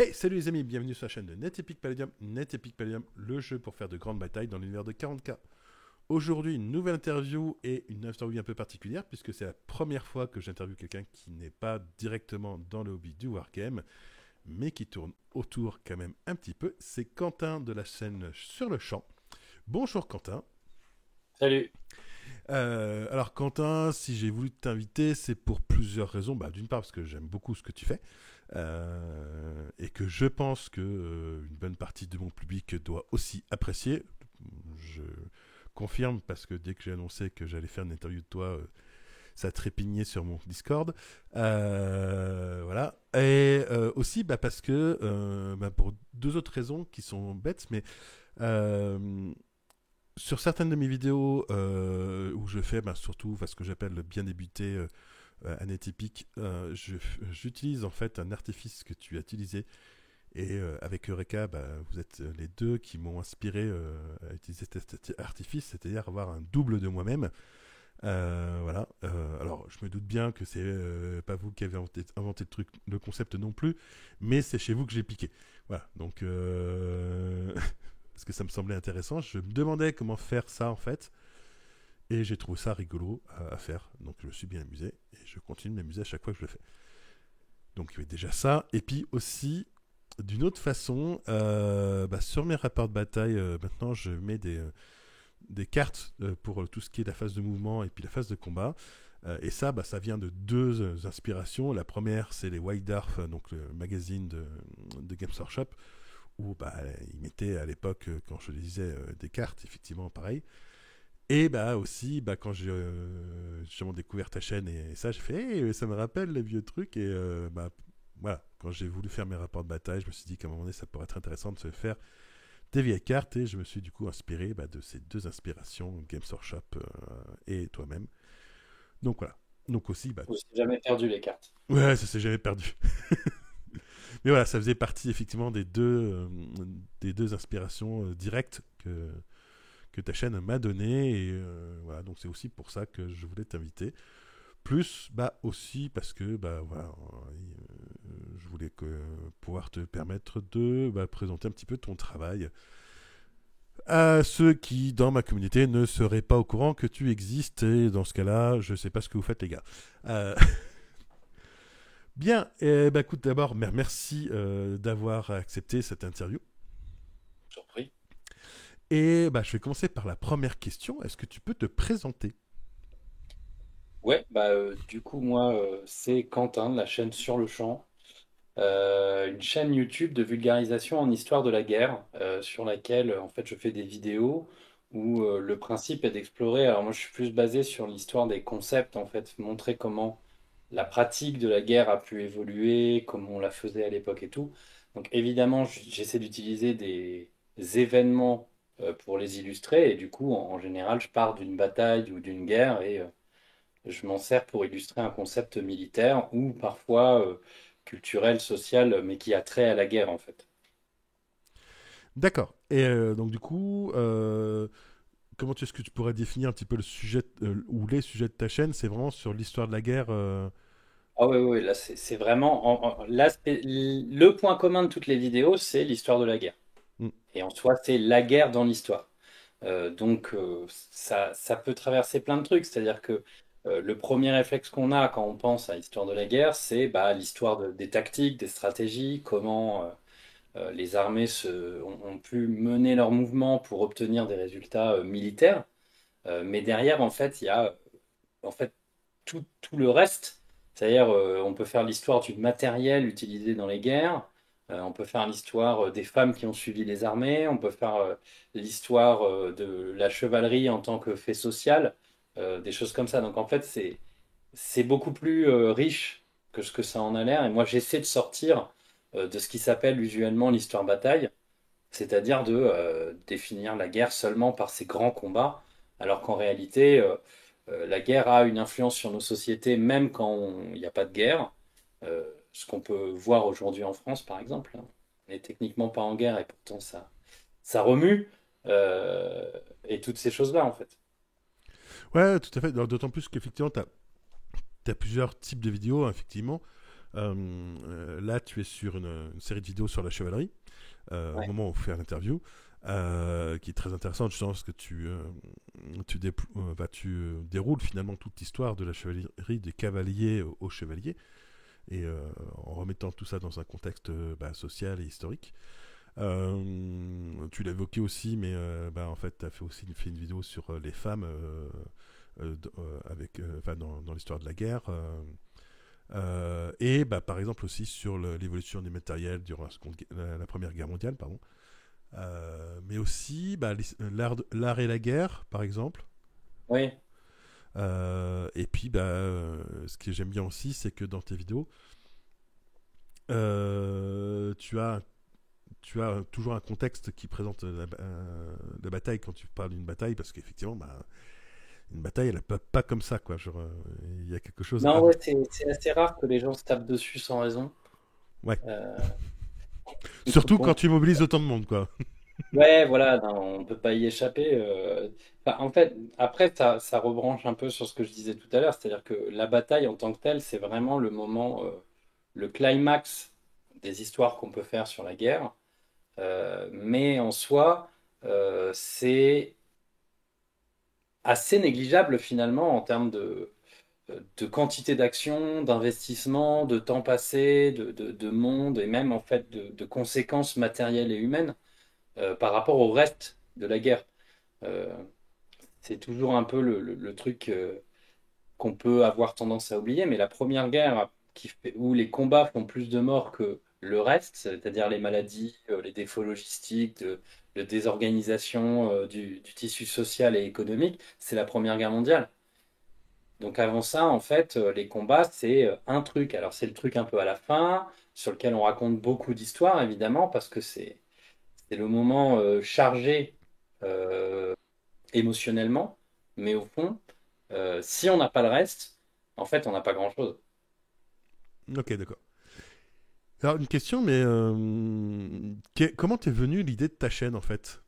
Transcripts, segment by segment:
Hey, salut les amis, bienvenue sur la chaîne de NetEpic Palladium. NetEpic Palladium, le jeu pour faire de grandes batailles dans l'univers de 40K. Aujourd'hui, une nouvelle interview et une interview un peu particulière puisque c'est la première fois que j'interviewe quelqu'un qui n'est pas directement dans le hobby du wargame, mais qui tourne autour quand même un petit peu. C'est Quentin de la chaîne Sur le Champ. Bonjour Quentin. Salut. Alors Quentin, si j'ai voulu t'inviter, c'est pour plusieurs raisons. D'une part parce que j'aime beaucoup ce que tu fais et que je pense que une bonne partie de mon public doit aussi apprécier. Je confirme parce que dès que j'ai annoncé que j'allais faire une interview de toi, ça trépignait sur mon Discord. Voilà. Et aussi parce que pour deux autres raisons qui sont bêtes, mais euh, sur certaines de mes vidéos où je fais surtout ce que j'appelle le bien débuté anétypique, j'utilise en fait un artifice que tu as utilisé et avec Eureka, vous êtes les deux qui m'ont inspiré à utiliser cet artifice, c'est-à-dire avoir un double de moi-même. Voilà. Alors, je me doute bien que c'est pas vous qui avez inventé le truc, le concept non plus, mais c'est chez vous que j'ai piqué. Voilà. Donc, parce que ça me semblait intéressant, je me demandais comment faire ça en fait, et j'ai trouvé ça rigolo à faire. Donc, je me suis bien amusé et je continue de m'amuser à chaque fois que je le fais. Donc, il y avait déjà ça, et puis aussi. D'une autre façon, sur mes rapports de bataille, maintenant je mets des cartes pour tout ce qui est la phase de mouvement et puis la phase de combat. Et ça, ça vient de deux inspirations. La première, c'est les White Dwarf, donc le magazine de Games Workshop, où ils mettaient à l'époque, quand je lisais des cartes, effectivement pareil. Et aussi, quand j'ai justement découvert ta chaîne et ça, j'ai fait, hey, ça me rappelle les vieux trucs. Et voilà, quand j'ai voulu faire mes rapports de bataille, je me suis dit qu'à un moment donné, ça pourrait être intéressant de se faire des vieilles cartes et je me suis du coup inspiré de ces deux inspirations, Games Workshop et toi-même. Donc voilà. Donc aussi, Je n'ai jamais perdu les cartes. ouais, ça s'est jamais perdu. Mais voilà, ça faisait partie effectivement des deux inspirations directes que ta chaîne m'a donné et voilà, donc c'est aussi pour ça que je voulais t'inviter. Plus, aussi parce que, voilà, je voulais pouvoir te permettre de présenter un petit peu ton travail à ceux qui, dans ma communauté, ne seraient pas au courant que tu existes. Et dans ce cas-là, je ne sais pas ce que vous faites, les gars. Euh, Bien, écoute, d'abord, merci d'avoir accepté cette interview. Surpris. Et je vais commencer par la première question. Est-ce que tu peux te présenter? Ouais, du coup, moi, c'est Quentin de la chaîne Sur le Champ, une chaîne YouTube de vulgarisation en histoire de la guerre, sur laquelle, en fait, je fais des vidéos où le principe est d'explorer. Alors, moi, je suis plus basé sur l'histoire des concepts, en fait, montrer comment la pratique de la guerre a pu évoluer, comment on la faisait à l'époque et tout. Donc, évidemment, j'essaie d'utiliser des événements pour les illustrer, et du coup, en général, je pars d'une bataille ou d'une guerre et je m'en sers pour illustrer un concept militaire ou parfois culturel, social, mais qui a trait à la guerre en fait. D'accord. Et donc, du coup, comment est-ce que tu pourrais définir un petit peu le sujet ou les sujets de ta chaîne? C'est vraiment sur l'histoire de la guerre. Ah ouais, ouais, là c'est vraiment là, le point commun de toutes les vidéos, c'est l'histoire de la guerre. Hmm. Et en soi, c'est la guerre dans l'histoire. Donc ça peut traverser plein de trucs. C'est-à-dire que le premier réflexe qu'on a quand on pense à l'histoire de la guerre, c'est l'histoire des tactiques, des stratégies, comment les armées ont pu mener leurs mouvements pour obtenir des résultats militaires. Mais derrière, en fait, il y a en fait tout le reste. C'est-à-dire, on peut faire l'histoire du matériel utilisé dans les guerres. On peut faire l'histoire des femmes qui ont suivi les armées. On peut faire l'histoire de la chevalerie en tant que fait social. Des choses comme ça. Donc en fait, c'est beaucoup plus riche que ce que ça en a l'air. Et moi, j'essaie de sortir de ce qui s'appelle usuellement l'histoire bataille, c'est-à-dire de définir la guerre seulement par ces grands combats, alors qu'en réalité, la guerre a une influence sur nos sociétés, même quand il n'y a pas de guerre. Ce qu'on peut voir aujourd'hui en France, par exemple, hein. On n'est techniquement pas en guerre et pourtant ça remue, euh, et toutes ces choses-là, en fait. Ouais, tout à fait. D'autant plus qu'effectivement, tu as plusieurs types de vidéos, hein, effectivement. Là, tu es sur une série de vidéos sur la chevalerie, au Ouais. moment où on fait l'interview, qui est très intéressante, justement, parce que tu déroules finalement toute l'histoire de la chevalerie des cavaliers aux chevaliers, et en remettant tout ça dans un contexte social et historique. Tu l'as évoqué aussi, mais en fait, tu as fait une vidéo sur les femmes dans l'histoire de la guerre. Et par exemple aussi sur l'évolution des matériels durant la Première Guerre mondiale, pardon. Mais aussi l'art et la guerre, par exemple. Oui. Et puis, ce que j'aime bien aussi, c'est que dans tes vidéos, tu as toujours un contexte qui présente la bataille quand tu parles d'une bataille, parce qu'effectivement, une bataille, elle ne peut pas comme ça, quoi. Genre, il y a quelque chose Non, avant. ouais, c'est assez rare que les gens se tapent dessus sans raison. Ouais. Euh, Surtout quand bon, tu mobilises autant de monde, quoi. ouais, voilà, non, on peut pas y échapper. Enfin, en fait, après, ça rebranche un peu sur ce que je disais tout à l'heure, c'est-à-dire que la bataille en tant que telle, c'est vraiment le moment, le climax des histoires qu'on peut faire sur la guerre. Mais en soi, c'est assez négligeable finalement en termes de quantité d'action, d'investissement, de temps passé, de monde et même en fait de conséquences matérielles et humaines par rapport au reste de la guerre. Euh, c'est toujours un peu le truc qu'on peut avoir tendance à oublier, mais la première guerre où les combats font plus de morts que le reste, c'est-à-dire les maladies, les défauts logistiques, la désorganisation du tissu social et économique, c'est la Première Guerre mondiale. Donc avant ça, en fait, les combats, c'est un truc. Alors c'est le truc un peu à la fin, sur lequel on raconte beaucoup d'histoires, évidemment, parce que c'est le moment chargé euh, émotionnellement. Mais au fond, si on n'a pas le reste, en fait, on n'a pas grand-chose. Ok, d'accord. Alors, une question, mais comment t'es venu l'idée de ta chaîne, en fait?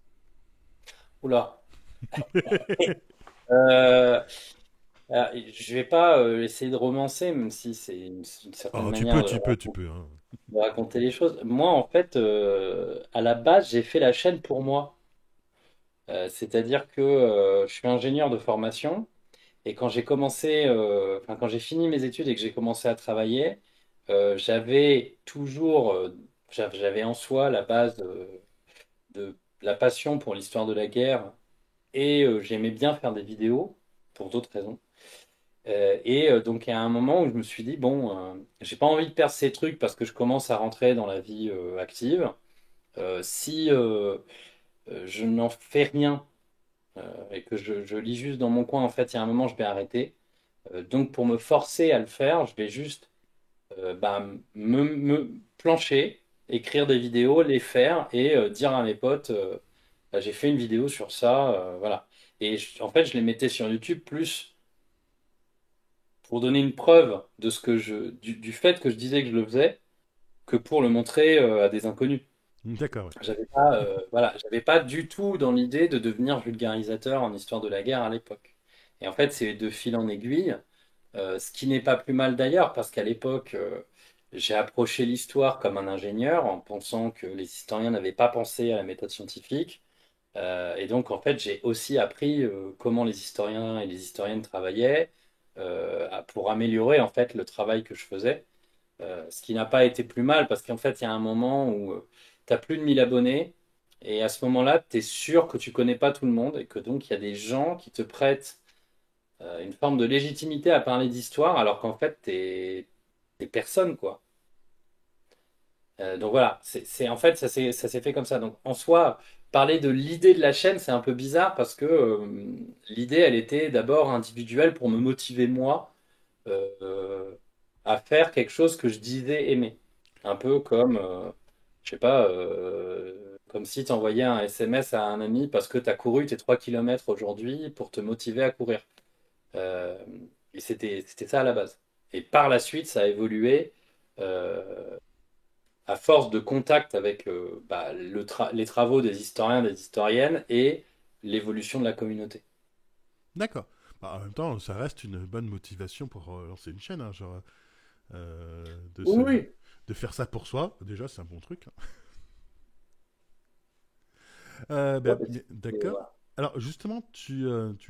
Oula. Euh, je vais pas essayer de romancer, même si c'est une certaine Oh, tu peux, manière tu peux, tu peux, hein. de raconter les choses. Moi, en fait, à la base, j'ai fait la chaîne pour moi. C'est-à-dire que je suis ingénieur de formation et quand j'ai commencé, enfin quand j'ai fini mes études et que j'ai commencé à travailler, j'avais toujours, j'avais en soi la base de la passion pour l'histoire de la guerre et j'aimais bien faire des vidéos pour d'autres raisons. Donc il y a un moment où je me suis dit bon, j'ai pas envie de perdre ces trucs parce que je commence à rentrer dans la vie active. Si je n'en fais rien et que je lis juste dans mon coin, en fait, il y a un moment, je vais arrêter. Donc, pour me forcer à le faire, je vais juste me plancher, écrire des vidéos, les faire et dire à mes potes, bah, j'ai fait une vidéo sur ça, voilà. Et en fait, je les mettais sur YouTube plus pour donner une preuve de du fait que je disais que je le faisais que pour le montrer à des inconnus. D'accord, ouais. J'avais pas du tout dans l'idée de devenir vulgarisateur en histoire de la guerre à l'époque. Et en fait, c'est de fil en aiguille, ce qui n'est pas plus mal d'ailleurs, parce qu'à l'époque, j'ai approché l'histoire comme un ingénieur en pensant que les historiens n'avaient pas pensé à la méthode scientifique. Et donc, en fait, j'ai aussi appris comment les historiens et les historiennes travaillaient pour améliorer en fait le travail que je faisais. Ce qui n'a pas été plus mal parce qu'en fait, il y a un moment où tu as plus de 1000 abonnés et à ce moment-là, tu es sûr que tu connais pas tout le monde et que donc il y a des gens qui te prêtent une forme de légitimité à parler d'histoire alors qu'en fait, t'es personne, quoi. Donc voilà, en fait, ça s'est fait comme ça. Donc en soi, parler de l'idée de la chaîne, c'est un peu bizarre parce que l'idée, elle était d'abord individuelle pour me motiver moi euh, à faire quelque chose que je disais aimer. Un peu comme, je sais pas, comme si tu envoyais un SMS à un ami parce que tu as couru tes 3 kilomètres aujourd'hui pour te motiver à courir. Euh, et c'était ça à la base. Et par la suite, ça a évolué euh, à force de contact avec les travaux des historiens, des historiennes et l'évolution de la communauté. D'accord. En même temps, ça reste une bonne motivation pour lancer une chaîne, hein, genre. de, Oui, se, oui. de faire ça pour soi. Déjà, c'est un bon truc. Ouais, mais D'accord. voilà. Alors, justement, tu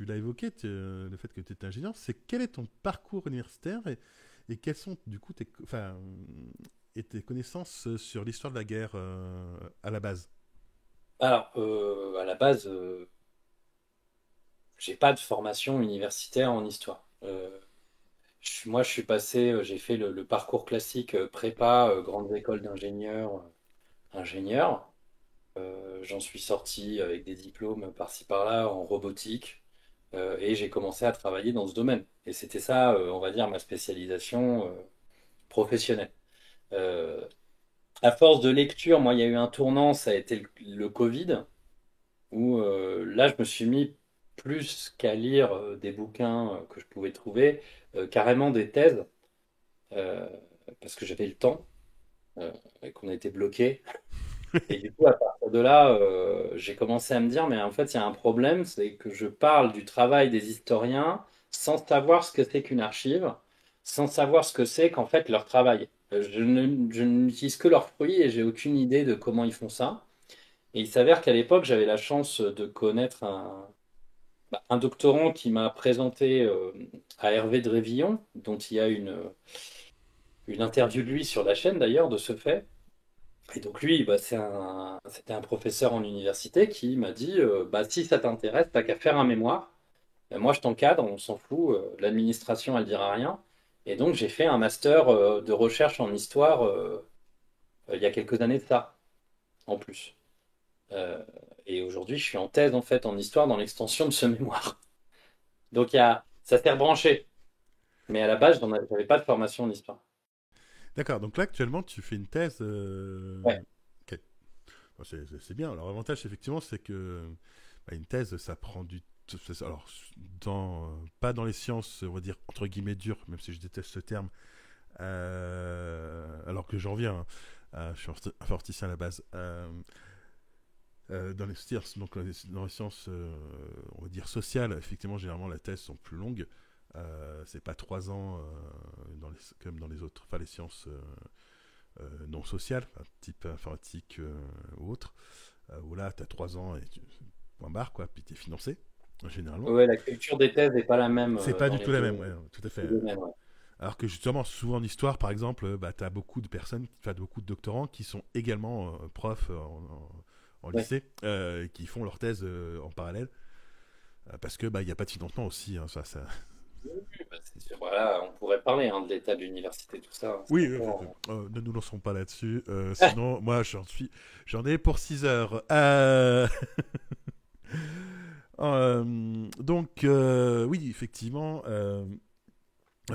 l'as évoqué, le fait que tu étais ingénieur. C'est quel est ton parcours universitaire et quelles sont, du coup, et tes connaissances sur l'histoire de la guerre à la base? Alors, à la base, j'ai pas de formation universitaire en histoire. Moi, je suis passé, j'ai fait le parcours classique prépa, grande école d'ingénieur, ingénieur. J'en suis sorti avec des diplômes par-ci par-là en robotique et j'ai commencé à travailler dans ce domaine. Et c'était ça, on va dire, ma spécialisation professionnelle. Euh, à force de lecture, moi, il y a eu un tournant, ça a été le Covid, où là, je me suis mis plus qu'à lire des bouquins que je pouvais trouver, carrément des thèses, euh, parce que j'avais le temps et qu'on était bloqué. Et du coup, à partir de là, j'ai commencé à me dire, mais en fait, il y a un problème, c'est que je parle du travail des historiens sans savoir ce que c'est qu'une archive, sans savoir ce que c'est qu'en fait leur travail. Je n'utilise que leurs fruits et j'ai aucune idée de comment ils font ça. Et il s'avère qu'à l'époque, j'avais la chance de connaître un doctorant qui m'a présenté à Hervé Drévillon, dont il y a une interview de lui sur la chaîne d'ailleurs, de ce fait. Et donc lui, bah, c'était un professeur en université qui m'a dit, bah, si ça t'intéresse, t'as qu'à faire un mémoire. Moi, je t'encadre, on s'en fout, l'administration, elle dira rien. Et donc j'ai fait un master de recherche en histoire il y a quelques années de ça, en plus. Euh, et aujourd'hui, je suis en thèse en fait en histoire dans l'extension de ce mémoire. Donc ça s'est rebranché. Mais à la base, j'avais pas de formation en histoire. D'accord. Donc là, actuellement, tu fais une thèse. Ouais. Ok. Bon, c'est bien. Alors, l'avantage, effectivement, c'est que une thèse, ça prend du alors, pas dans les sciences, on va dire, entre guillemets, dures, même si je déteste ce terme, alors que j'en viens, hein. Je suis informaticien à la base. Dans les sciences, dans les sciences, on va dire sociales, effectivement, généralement, les thèses sont plus longues. C'est pas 3 ans comme dans les autres, enfin les sciences non sociales, type informatique ou autre, où là, tu as 3 ans et point barre, quoi, puis tu es financé, généralement. Ouais, la culture des thèses n'est pas la même C'est pas dans du les tout la même, ouais, tout à deux fait. domaines. Ouais. Alors que justement, souvent en histoire, par exemple, bah, tu as beaucoup de personnes, enfin, beaucoup de doctorants qui sont également profs en Ouais. lycée, qui font leur thèse en parallèle, parce que bah, il n'y a pas de financement aussi, hein, ça. Bah, c'est sûr. Voilà, on pourrait parler hein, de l'état de l'université, tout ça, hein, c'est Oui, encore. ne nous lançons pas là-dessus, sinon moi j'en ai pour 6 heures. Donc oui, effectivement,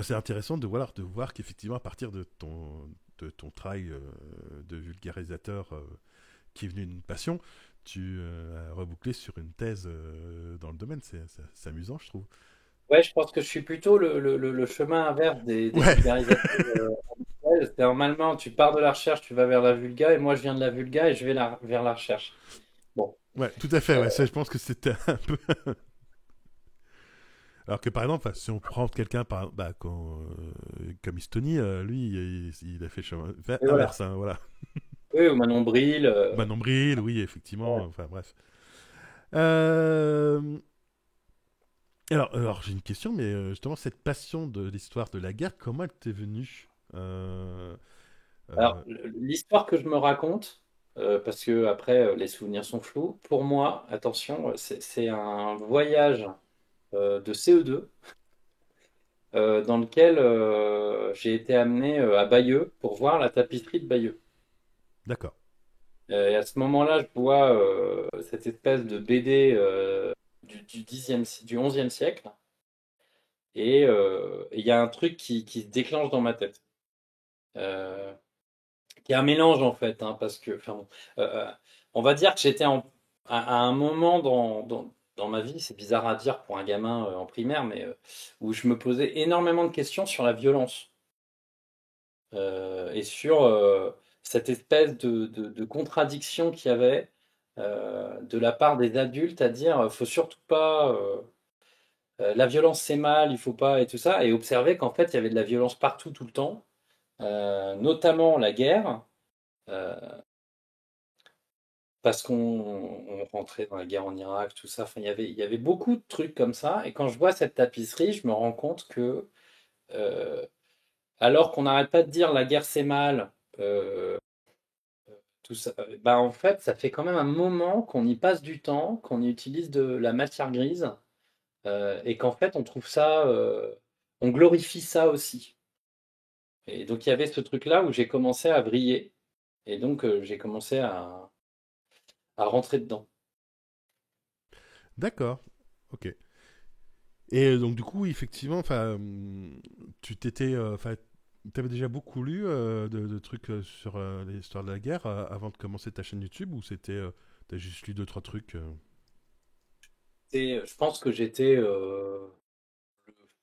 c'est intéressant de voir qu'effectivement, à partir de ton travail de vulgarisateur qui est venu d'une passion, tu as rebouclé sur une thèse dans le domaine. C'est amusant, je trouve. Ouais, je pense que je suis plutôt le chemin inverse des Ouais, vulgarisateurs. Ouais, c'est normalement, tu pars de la recherche, tu vas vers la vulga, et moi je viens de la vulga et je vais vers la recherche. Bon. ouais, tout à fait. Euh, Ouais, ça, je pense que c'était un peu. Alors que par exemple, si on prend quelqu'un comme Estonie, lui, il a fait le chemin et voilà. inverse, hein, voilà. Oui, ou Manon Bril. Manon Bril, oui, effectivement. Ouais. Enfin, bref. Euh, alors, j'ai une question, mais justement, cette passion de l'histoire de la guerre, comment elle t'est venue? Alors, Euh, l'histoire que je me raconte, parce que après, les souvenirs sont flous, pour moi, attention, c'est un voyage de CE2 dans lequel j'ai été amené à Bayeux pour voir la tapisserie de Bayeux. d'accord, Et à ce moment-là, je vois cette espèce de BD du 11e siècle, et il y a un truc qui se déclenche dans ma tête. Euh, qui est un mélange en fait, hein, parce que, enfin, bon, on va dire que à un moment dans ma vie, c'est bizarre à dire pour un gamin en primaire, mais où je me posais énormément de questions sur la violence et sur cette espèce de contradiction qu'il y avait de la part des adultes à dire faut surtout pas la violence c'est mal, il faut pas et tout ça, et observer qu'en fait il y avait de la violence partout tout le temps notamment la guerre, euh, parce qu'on rentrait dans la guerre en Irak, tout ça. Enfin, il y avait beaucoup de trucs comme ça. Et quand je vois cette tapisserie, je me rends compte que, euh, alors qu'on n'arrête pas de dire la guerre c'est mal, euh, tout ça, bah en fait, ça fait quand même un moment qu'on y passe du temps, qu'on y utilise de la matière grise, et qu'en fait, on trouve ça, on glorifie ça aussi. Et donc, il y avait ce truc-là où j'ai commencé à vriller, et donc j'ai commencé à rentrer dedans. D'accord. Ok. Et donc du coup, effectivement, enfin, tu t'étais, enfin, t'avais déjà beaucoup lu de trucs sur l'histoire de la guerre avant de commencer ta chaîne YouTube ou c'était, t'as juste lu deux trois trucs Et je pense que j'étais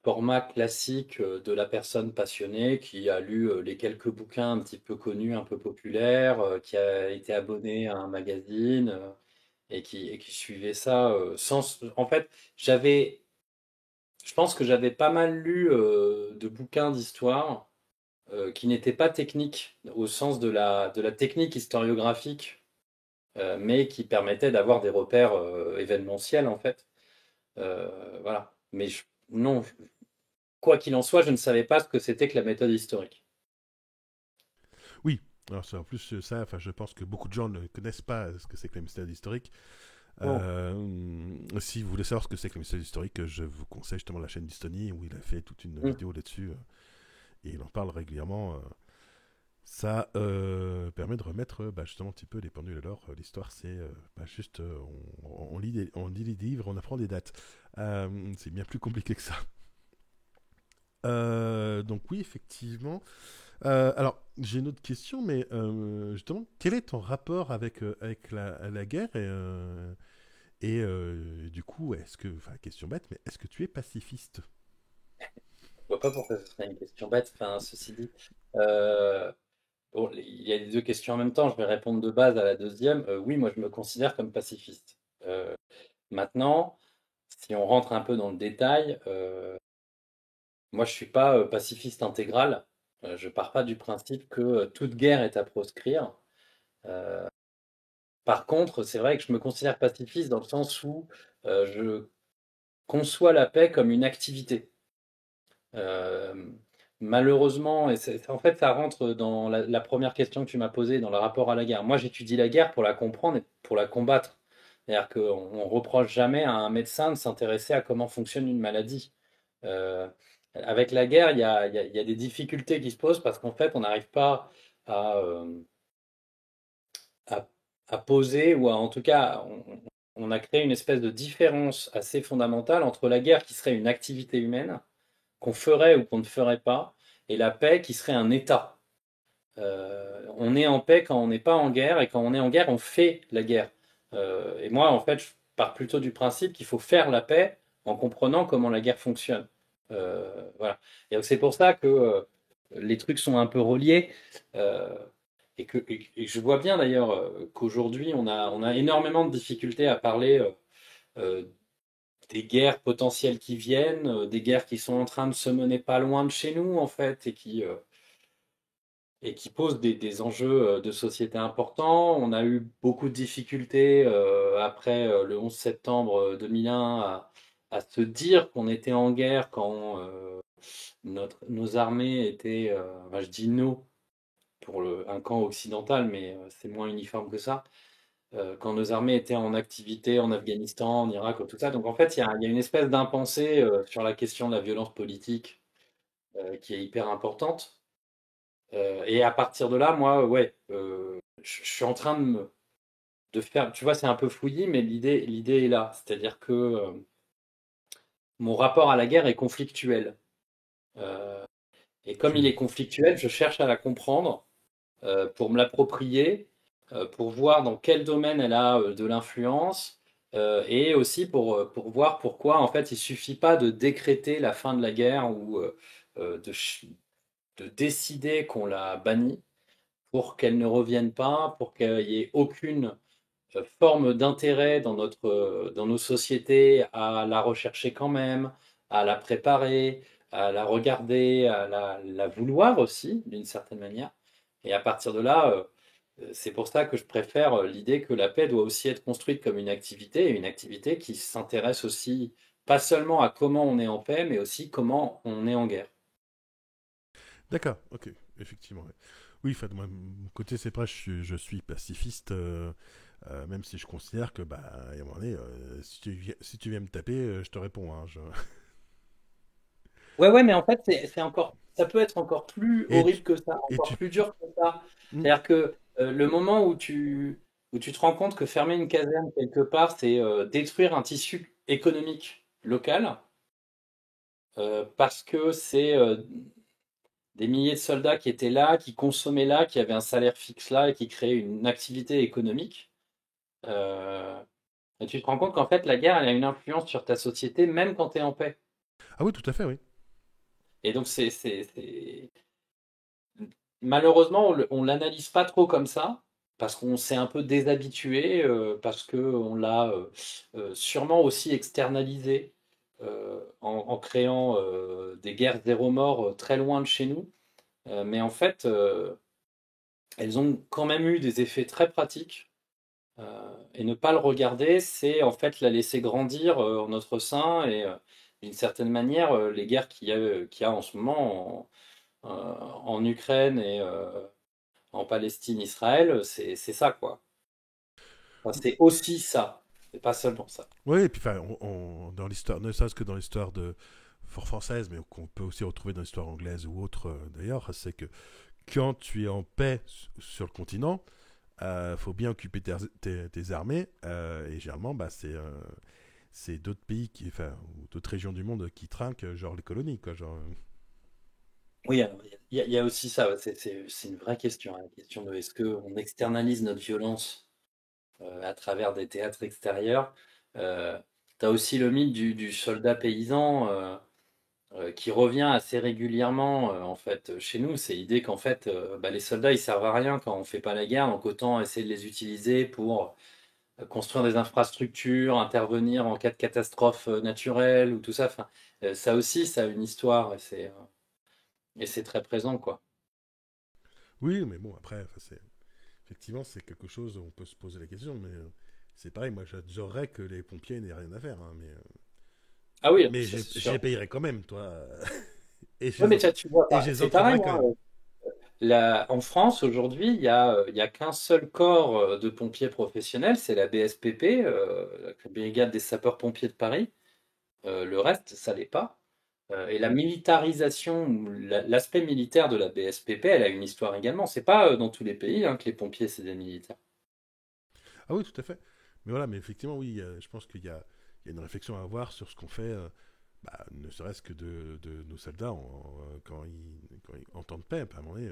format classique de la personne passionnée qui a lu les quelques bouquins un petit peu connus, un peu populaires, qui a été abonné à un magazine et qui suivait ça sans. En fait, j'avais, je pense que j'avais pas mal lu de bouquins d'histoire qui n'étaient pas techniques au sens de la technique historiographique, mais qui permettaient d'avoir des repères événementiels en fait. Voilà. Mais non, quoi qu'il en soit, je ne savais pas ce que c'était que la méthode historique. Oui. Alors en plus ça, enfin, je pense que beaucoup de gens ne connaissent pas ce que c'est que la méthode historique. Oh. Si vous voulez savoir ce que c'est que la méthode historique, je vous conseille justement la chaîne d'Istony où il a fait toute une Mm. vidéo là-dessus et il en parle régulièrement. Ça permet de remettre bah, justement un petit peu les pendules à l'heure. L'histoire, c'est bah, juste on lit des livres, on apprend des dates. C'est bien plus compliqué que ça. Donc oui, effectivement. Alors, j'ai une autre question, mais justement, quel est ton rapport avec la guerre et du coup, est-ce que, enfin, question bête, mais est-ce que tu es pacifiste? Je vois pas pourquoi ce serait une question bête. Enfin, ceci dit, euh, bon, il y a les deux questions en même temps. Je vais répondre de base à la deuxième. Oui, moi, je me considère comme pacifiste. Maintenant, si on rentre un peu dans le détail, moi, je suis pas pacifiste intégral. Je pars pas du principe que toute guerre est à proscrire. Euh, Par contre, c'est vrai que je me considère pacifiste dans le sens où je conçoit la paix comme une activité. Euh, Malheureusement, et en fait, ça rentre dans la première question que tu m'as posée, dans le rapport à la guerre. Moi, j'étudie la guerre pour la comprendre et pour la combattre. C'est-à-dire qu'on ne reproche jamais à un médecin de s'intéresser à comment fonctionne une maladie. Euh, avec la guerre, il y a des difficultés qui se posent parce qu'en fait, on n'arrive pas à, à, à poser, ou en tout cas, on a créé une espèce de différence assez fondamentale entre la guerre qui serait une activité humaine, qu'on ferait ou qu'on ne ferait pas, et la paix qui serait un état. On est en paix quand on n'est pas en guerre, et quand on est en guerre, on fait la guerre. Et moi, en fait, je pars plutôt du principe qu'il faut faire la paix en comprenant comment la guerre fonctionne. Voilà. Et donc, c'est pour ça que les trucs sont un peu reliés. Euh, et je vois bien d'ailleurs qu'aujourd'hui, on a énormément de difficultés à parler euh, des guerres potentielles qui viennent, des guerres qui sont en train de se mener pas loin de chez nous, en fait, et qui posent des enjeux de société importants. On a eu beaucoup de difficultés après le 11 septembre 2001 à se dire qu'on était en guerre quand nos armées étaient, enfin, je dis nous, pour un camp occidental, mais c'est moins uniforme que ça, quand nos armées étaient en activité en Afghanistan, en Irak, tout ça. Donc en fait, il y a une espèce d'impensé sur la question de la violence politique qui est hyper importante. Et à partir de là, moi, ouais, je suis en train de faire, tu vois, c'est un peu fouillis, mais l'idée est là. C'est-à-dire que mon rapport à la guerre est conflictuel. Euh, et comme il Tu, est conflictuel, je cherche à la comprendre pour me l'approprier, pour voir dans quel domaine elle a de l'influence, et aussi pour voir pourquoi en fait il suffit pas de décréter la fin de la guerre ou de décider qu'on la bannit pour qu'elle ne revienne pas, pour qu'il n'y ait aucune forme d'intérêt dans nos sociétés à la rechercher quand même, à la préparer, à la regarder, à la vouloir aussi, d'une certaine manière. Et à partir de là, c'est pour ça que je préfère l'idée que la paix doit aussi être construite comme une activité, et une activité qui s'intéresse aussi pas seulement à comment on est en paix, mais aussi comment on est en guerre. D'accord, ok, effectivement. Ouais. Oui, enfin, moi, de mon côté, c'est vrai, je suis pacifiste, même si je considère que, bah, à un moment donné, si tu viens me taper, je te réponds. Hein, Ouais, ouais, mais en fait, c'est encore, ça peut être encore plus Et tu, horrible que ça, et encore tu, plus dur que ça. hmm, C'est-à-dire que le moment où tu te rends compte que fermer une caserne quelque part, c'est détruire un tissu économique local, parce que c'est des milliers de soldats qui étaient là, qui consommaient là, qui avaient un salaire fixe là et qui créaient une activité économique. Euh, et tu te rends compte qu'en fait, la guerre, elle a une influence sur ta société, même quand tu es en paix. Ah oui, tout à fait, oui. Et donc, malheureusement, on l'analyse pas trop comme ça, parce qu'on s'est un peu déshabitué, parce qu'on l'a sûrement aussi externalisé en créant des guerres zéro mort très loin de chez nous. Mais en fait, elles ont quand même eu des effets très pratiques. Et ne pas le regarder, c'est en fait la laisser grandir en notre sein. Et d'une certaine manière, les guerres qu'il y a en ce moment en Ukraine et en Palestine, Israël, c'est ça, quoi. Enfin, c'est aussi ça, c'est pas seulement ça. Oui, et puis enfin, dans l'histoire, ne serait-ce que dans l'histoire de fort française, mais qu'on peut aussi retrouver dans l'histoire anglaise ou autre d'ailleurs, c'est que quand tu es en paix sur le continent, faut bien occuper tes armées, et généralement, bah, c'est d'autres pays, enfin, ou d'autres régions du monde qui trinquent, genre les colonies, quoi. Genre, Oui, alors, il y a aussi ça, ouais, c'est une vraie question, hein, la question de est-ce qu'on externalise notre violence à travers des théâtres extérieurs. Tu as aussi le mythe du soldat paysan qui revient assez régulièrement en fait chez nous. C'est l'idée qu'en fait bah, les soldats ils servent à rien quand on fait pas la guerre, donc autant essayer de les utiliser pour construire des infrastructures, intervenir en cas de catastrophe naturelle ou tout ça. Enfin, ça aussi, ça a une histoire et c'est très présent, quoi. oui, mais bon, après, enfin, effectivement, c'est quelque chose où on peut se poser la question, mais c'est pareil, moi, j'adorerais que les pompiers n'aient rien à faire, hein, Ah oui, mais ça c'est je les sûr. payerai quand même, toi, et Oui, mais ça, tu vois, et je les c'est pareil, entraînerai quand hein. même. En France, aujourd'hui, il y a qu'un seul corps de pompiers professionnels, c'est la BSPP, la Brigade des sapeurs-pompiers de Paris. Le reste, ça l'est pas. Et la militarisation, ou l'aspect militaire de la BSPP, elle a une histoire également. C'est pas dans tous les pays hein, que les pompiers, c'est des militaires. Ah oui, tout à fait. Mais voilà, mais effectivement, oui, je pense qu'il y a une réflexion à avoir sur ce qu'on fait, bah, ne serait-ce que de nos soldats quand ils en temps de paix. À un moment donné,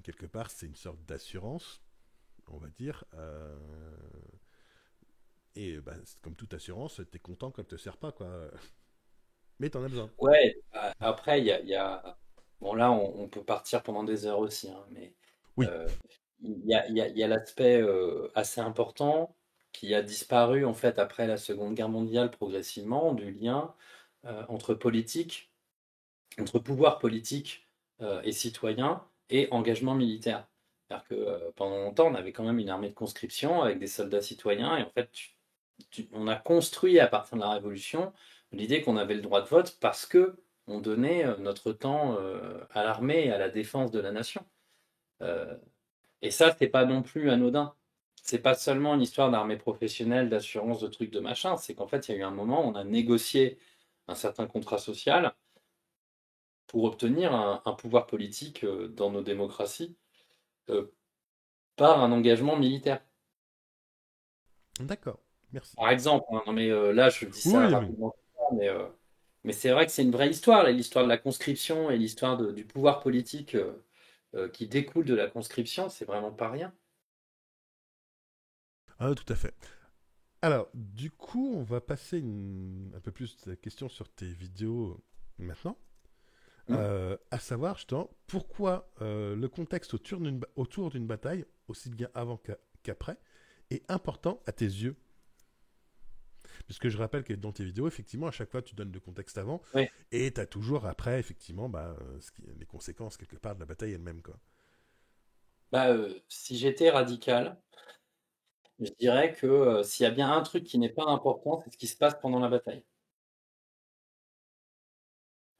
quelque part, c'est une sorte d'assurance, on va dire. Et bah, comme toute assurance, t'es content quand elle te sert pas, quoi. Mais t'en as besoin. Ouais, après, bon là, on peut partir pendant des heures aussi, hein, mais Oui. euh, il y a l'aspect assez important qui a disparu en fait après la Seconde Guerre mondiale progressivement du lien entre politique, entre pouvoir politique et citoyen et engagement militaire. C'est-à-dire que pendant longtemps, on avait quand même une armée de conscription avec des soldats citoyens et en fait, on a construit à partir de la Révolution l'idée qu'on avait le droit de vote parce que on donnait notre temps à l'armée et à la défense de la nation. Euh, et ça, c'est pas non plus anodin. C'est pas seulement une histoire d'armée professionnelle, d'assurance, de trucs, de machin. C'est qu'en fait, il y a eu un moment où on a négocié un certain contrat social pour obtenir un pouvoir politique dans nos démocraties euh, par un engagement militaire. D'accord. Merci. Par exemple, hein, non mais là je dis ça Oui, oui. rapidement, mais c'est vrai que c'est une vraie histoire, là, l'histoire de la conscription et l'histoire du pouvoir politique qui découle de la conscription, c'est vraiment pas rien. Ah, tout à fait. Alors, du coup, on va passer un peu plus de questions sur tes vidéos maintenant. Hmm. À savoir, justement, pourquoi le contexte autour d'une bataille, aussi bien avant qu'après, est important à tes yeux. Puisque je rappelle que dans tes vidéos, effectivement, à chaque fois, tu donnes le contexte avant, Oui. et tu as toujours après, effectivement, les conséquences, quelque part, de la bataille elle-même, quoi. Bah, si j'étais radical, je dirais que s'il y a bien un truc qui n'est pas important, c'est ce qui se passe pendant la bataille.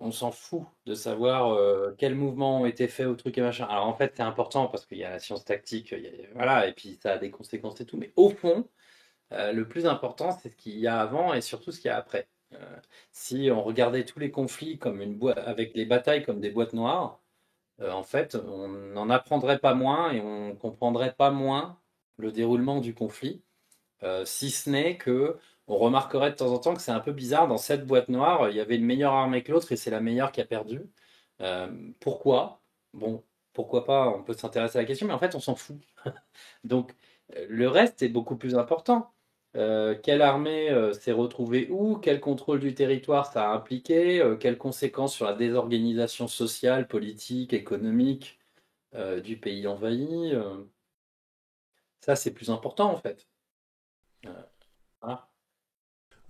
On s'en fout de savoir quels mouvements ont été faits au truc et machin. Alors en fait, c'est important parce qu'il y a la science tactique, voilà, et puis ça a des conséquences et tout. Mais au fond, le plus important, c'est ce qu'il y a avant et surtout ce qu'il y a après. Euh, Si on regardait tous les conflits comme une boîte, avec les batailles comme des boîtes noires, en fait, on n'en apprendrait pas moins et on comprendrait pas moins le déroulement du conflit. Si ce n'est que on remarquerait de temps en temps que c'est un peu bizarre. Dans cette boîte noire, il y avait une meilleure armée que l'autre et c'est la meilleure qui a perdu. Euh, Pourquoi? Bon, pourquoi pas? On peut s'intéresser à la question, mais en fait, on s'en fout. Donc, le reste est beaucoup plus important. Quelle armée s'est retrouvée où? Quel contrôle du territoire ça a impliqué? Quelles conséquences sur la désorganisation sociale, politique, économique du pays envahi? Ça, c'est plus important en fait. Euh, voilà.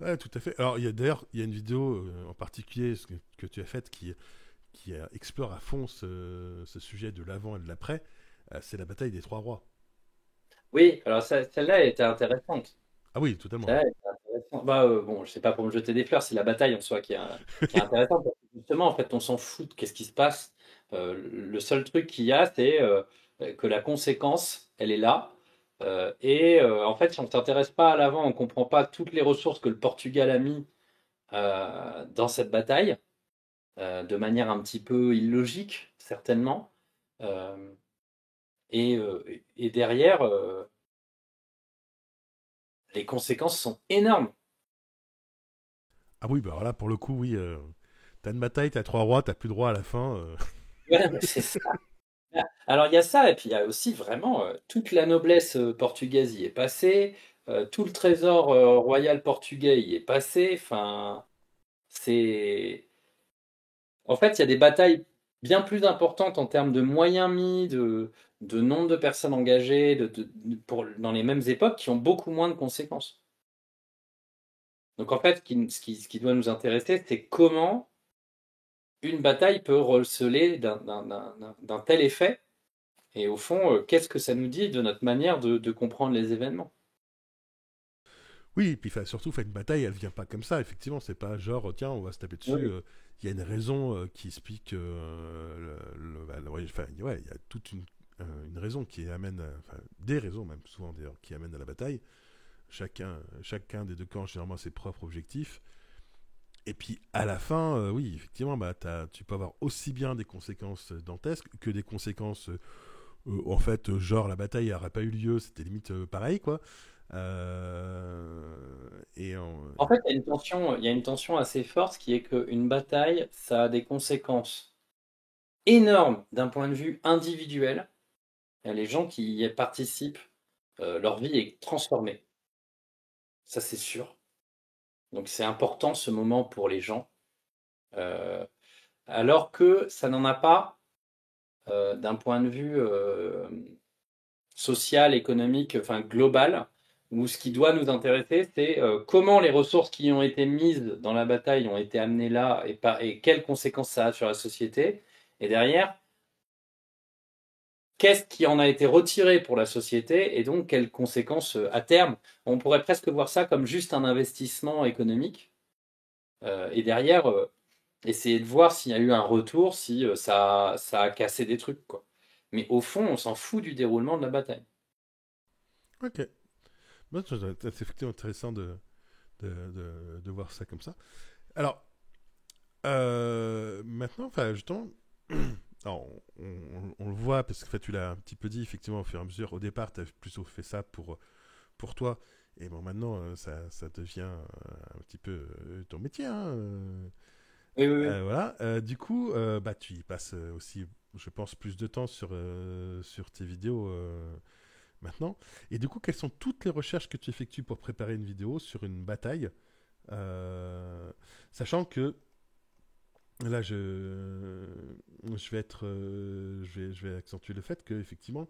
Ouais, tout à fait. Alors, d'ailleurs, il y a une vidéo en particulier que tu as faite qui explore à fond ce sujet de l'avant et de l'après. C'est la bataille des Trois Rois. Oui, alors celle-là elle était intéressante. Ah oui, totalement. Celle-là elle était intéressante. Bah, bon, je sais pas pour me jeter des fleurs, c'est la bataille en soi qui est intéressante. Parce que justement, en fait, on s'en fout de qu'est-ce qui se passe. Le seul truc qu'il y a, c'est que la conséquence, elle est là. En fait, si on ne s'intéresse pas à l'avant, on ne comprend pas toutes les ressources que le Portugal a mis dans cette bataille, de manière un petit peu illogique, certainement. Euh, et derrière, les conséquences sont énormes. Ah oui, bah alors là, pour le coup, oui. T'as une bataille, t'as trois rois, t'as plus droit à la fin. Ouais, mais c'est ça. Alors il y a ça, et puis il y a aussi vraiment toute la noblesse portugaise y est passée, tout le trésor royal portugais y est passé. Enfin, c'est. En fait, il y a des batailles bien plus importantes en termes de moyens mis, de nombre de personnes engagées, dans les mêmes époques, qui ont beaucoup moins de conséquences. Donc en fait, ce qui doit nous intéresser, c'est comment une bataille peut receler d'un tel effet. Et au fond, qu'est-ce que ça nous dit de notre manière de comprendre les événements? Oui, et puis surtout, une bataille, elle vient pas comme ça, effectivement. C'est pas genre, tiens, on va se taper dessus. Oui, Il y a une raison qui explique. Ouais, ouais, il y a toute une raison qui amène. Enfin, des raisons, même souvent d'ailleurs, qui amènent à la bataille. Chacun des deux camps, généralement, a ses propres objectifs. Et puis, à la fin, oui, effectivement, tu peux avoir aussi bien des conséquences dantesques que des conséquences. En fait, genre, la bataille n'aurait pas eu lieu, c'était limite pareil, quoi. Et en fait, il y a une tension assez forte qui est qu'une bataille, ça a des conséquences énormes d'un point de vue individuel. Et les gens qui y participent, leur vie est transformée. Ça, c'est sûr. Donc, c'est important ce moment pour les gens. Euh, Alors que ça n'en a pas d'un point de vue social, économique, enfin global, où ce qui doit nous intéresser, c'est comment les ressources qui ont été mises dans la bataille ont été amenées là et quelles conséquences ça a sur la société. Et derrière, qu'est-ce qui en a été retiré pour la société et donc quelles conséquences à terme. On pourrait presque voir ça comme juste un investissement économique. Et derrière, essayer de voir s'il y a eu un retour, si ça a cassé des trucs, quoi. Mais au fond, on s'en fout du déroulement de la bataille. ok. Moi, c'est effectivement intéressant de voir ça comme ça. Alors, maintenant, enfin, justement, alors, on le voit parce que en fait, tu l'as un petit peu dit, effectivement, au fur et à mesure. Au départ, tu as plutôt fait ça pour toi. Et bon, maintenant, ça devient un petit peu ton métier. Hein, Oui, oui, oui. voilà. Du coup, tu y passes aussi, je pense, plus de temps sur tes vidéos maintenant. Et du coup, quelles sont toutes les recherches que tu effectues pour préparer une vidéo sur une bataille, euh, sachant que là, je vais être, je vais accentuer le fait que effectivement,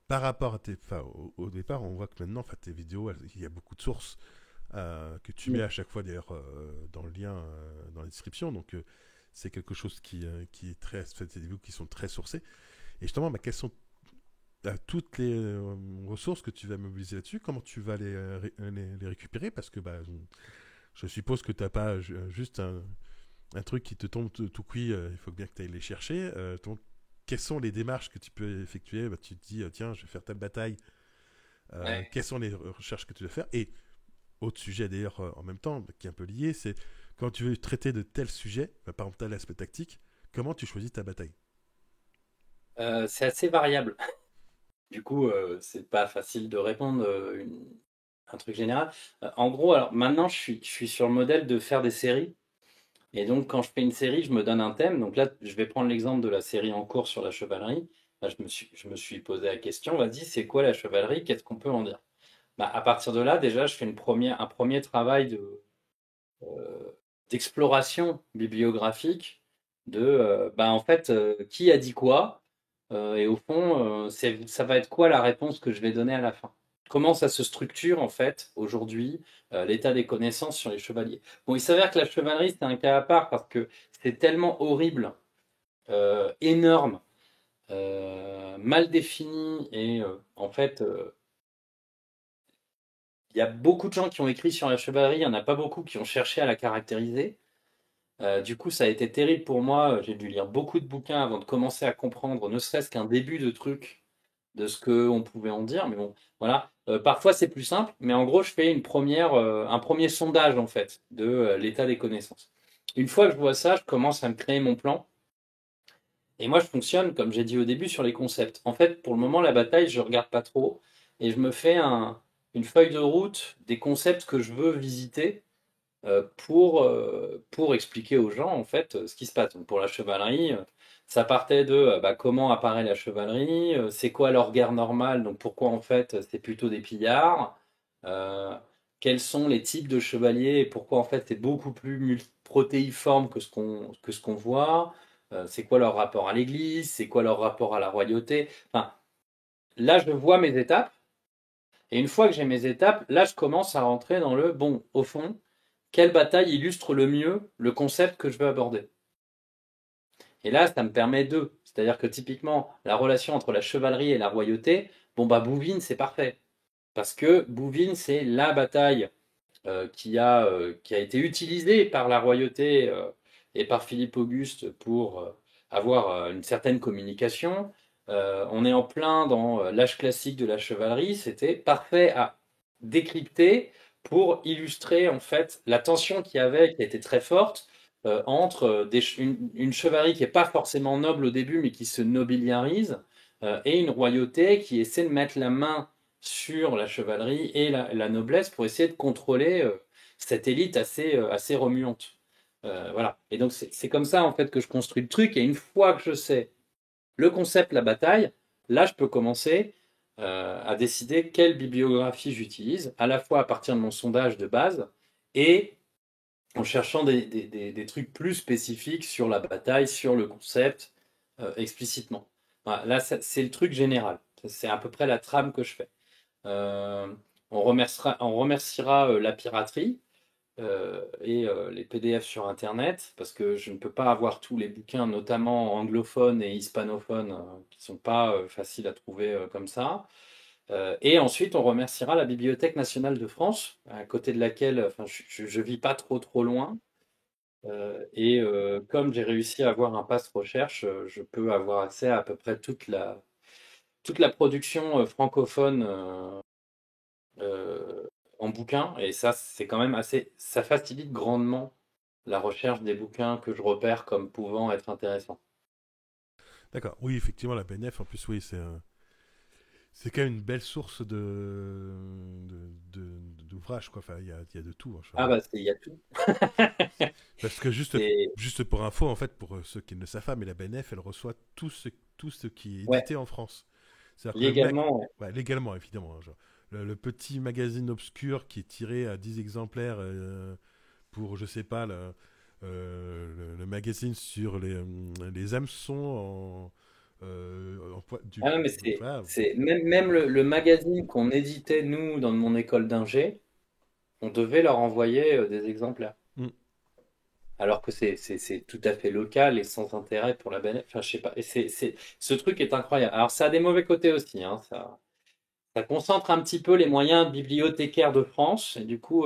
par rapport à tes, enfin, au départ, on voit que maintenant, tes vidéos, il y a beaucoup de sources. que tu mets à chaque fois d'ailleurs dans le lien dans la description. Donc c'est quelque chose qui est très, c'est des vidéos qui sont très sourcées. Et justement, bah, quelles sont toutes les ressources que tu vas mobiliser là-dessus? Comment tu vas les récupérer? Parce que bah, je suppose que tu n'as pas juste un truc qui te tombe tout cuit, il faut bien que tu ailles les chercher. Donc, quelles sont les démarches que tu peux effectuer? Bah, tu te dis, tiens, je vais faire telle bataille. Ouais. Quelles sont les recherches que tu dois faire? Et autre sujet d'ailleurs en même temps, qui est un peu lié, c'est quand tu veux traiter de tels sujets, bah, par exemple tel aspect tactique, comment tu choisis ta bataille? C'est assez variable. Du coup, c'est pas facile de répondre un truc général. En gros, alors maintenant, je suis sur le modèle de faire des séries. Et donc, quand je fais une série, je me donne un thème. Donc là, je vais prendre l'exemple de la série en cours sur la chevalerie. Là, je me suis posé la question, vas-y, c'est quoi la chevalerie? Qu'est-ce qu'on peut en dire? Bah, à partir de là, déjà, je fais un premier travail euh, d'exploration bibliographique bah, en fait, qui a dit quoi? Et au fond, ça va être quoi la réponse que je vais donner à la fin? Comment ça se structure en fait aujourd'hui, l'état des connaissances sur les chevaliers? Bon, il s'avère que la chevalerie c'est un cas à part parce que c'est tellement horrible, énorme, mal défini et en fait, il y a beaucoup de gens qui ont écrit sur la chevalerie, il n'y en a pas beaucoup qui ont cherché à la caractériser. Du coup, ça a été terrible pour moi. J'ai dû lire beaucoup de bouquins avant de commencer à comprendre, ne serait-ce qu'un début de truc de ce qu'on pouvait en dire. Mais bon, voilà. Parfois, c'est plus simple. Mais en gros, je fais un premier sondage, en fait, de l'état des connaissances. Une fois que je vois ça, je commence à me créer mon plan. Et moi, je fonctionne, comme j'ai dit au début, sur les concepts. En fait, pour le moment, la bataille, je regarde pas trop. Et je me fais une feuille de route des concepts que je veux visiter pour expliquer aux gens en fait ce qui se passe. Donc, pour la chevalerie, ça partait de bah, comment apparaît la chevalerie, c'est quoi leur guerre normale, donc pourquoi en fait c'est plutôt des pillards, euh, quels sont les types de chevaliers et pourquoi en fait c'est beaucoup plus protéiforme que ce qu'on voit, c'est quoi leur rapport à l'église, c'est quoi leur rapport à la royauté. Enfin, là je vois mes étapes et une fois que j'ai mes étapes, là je commence à rentrer dans le bon, au fond, quelle bataille illustre le mieux le concept que je veux aborder? Et là, ça me permet de. C'est-à-dire que typiquement, la relation entre la chevalerie et la royauté, bon bah Bouvines, c'est parfait. Parce que Bouvines, c'est la bataille qui a été utilisée par la royauté et par Philippe Auguste pour avoir une certaine communication. On est en plein dans l'âge classique de la chevalerie, c'était parfait à décrypter pour illustrer en fait la tension qu'il y avait, qui était très forte, entre une chevalerie qui n'est pas forcément noble au début, mais qui se nobiliarise, et une royauté qui essaie de mettre la main sur la chevalerie et la noblesse pour essayer de contrôler cette élite assez remuante. Voilà. Et donc c'est comme ça en fait que je construis le truc. Et une fois que je sais le concept, la bataille, là je peux commencer à décider quelle bibliographie j'utilise, à la fois à partir de mon sondage de base et en cherchant des trucs plus spécifiques sur la bataille, sur le concept, explicitement. Voilà, là, c'est le truc général. C'est à peu près la trame que je fais. Euh, on remerciera la piraterie et les PDF sur Internet, parce que je ne peux pas avoir tous les bouquins, notamment anglophones et hispanophones, qui ne sont pas faciles à trouver comme ça. Et ensuite, on remerciera la Bibliothèque nationale de France, à côté de laquelle, enfin, je vis pas trop trop loin. Et comme j'ai réussi à avoir un pass recherche, je peux avoir accès à peu près toute la production francophone euh, en bouquin. Et ça, c'est quand même assez. Ça facilite grandement la recherche des bouquins que je repère comme pouvant être intéressants. D'accord. Oui, effectivement, la BNF, en plus, oui, c'est quand même une belle source d'ouvrages, quoi. Enfin, il y a de tout, hein, Ah bah, il y a tout. Parce que C'est juste pour info, en fait, pour ceux qui ne le savent pas, mais la BNF, elle reçoit tout ce qui est ouais, édité en France. C'est-à-dire que le mec, légalement, ouais. ouais, légalement, évidemment, hein, genre, le petit magazine obscur qui est tiré à 10 exemplaires pour, je sais pas, le magazine sur les hameçons Ah non, mais c'est voilà. c'est même le magazine qu'on éditait nous dans mon école d'ingé. on devait leur envoyer des exemplaires. Mm. Alors que c'est tout à fait local et sans intérêt pour la BNF. Enfin, je sais pas. Et ce truc est incroyable. Alors, ça a des mauvais côtés aussi, hein. Ça concentre un petit peu les moyens bibliothécaires de France. Et du coup,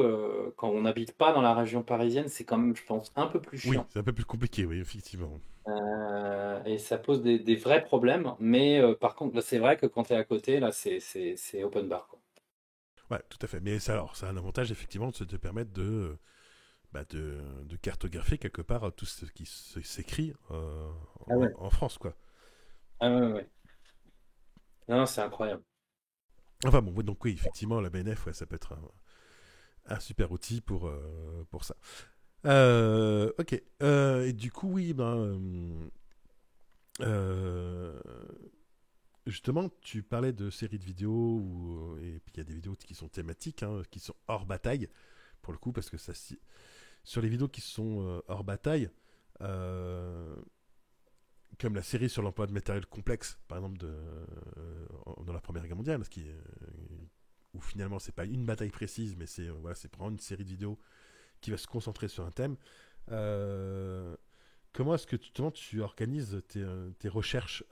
quand on n'habite pas dans la région parisienne, c'est quand même, je pense, un peu plus Oui, chiant. c'est un peu plus compliqué, oui, effectivement. Et ça pose des vrais problèmes. Mais par contre, là, c'est vrai que quand tu es à côté, là, c'est open bar, quoi. Ouais, tout à fait. Mais ça, alors, ça a un avantage, effectivement, de te permettre de cartographier quelque part tout ce qui s'écrit Ah ouais. en France, quoi. Ah ouais, ouais, ouais. Non, non, c'est incroyable. Enfin bon, ouais, donc oui, effectivement, la BNF, ouais, ça peut être un super outil pour ça. Ok. Et du coup, oui, euh, justement, tu parlais de séries de vidéos, et puis il y a des vidéos qui sont thématiques, hein, qui sont hors bataille, pour le coup, parce que sur les vidéos qui sont hors bataille, euh, comme la série sur l'emploi de matériel complexe, par exemple dans la Première Guerre mondiale, où finalement c'est pas une bataille précise, mais c'est vraiment une série de vidéos qui va se concentrer sur un thème. Euh, Comment est-ce que tu organises tes recherches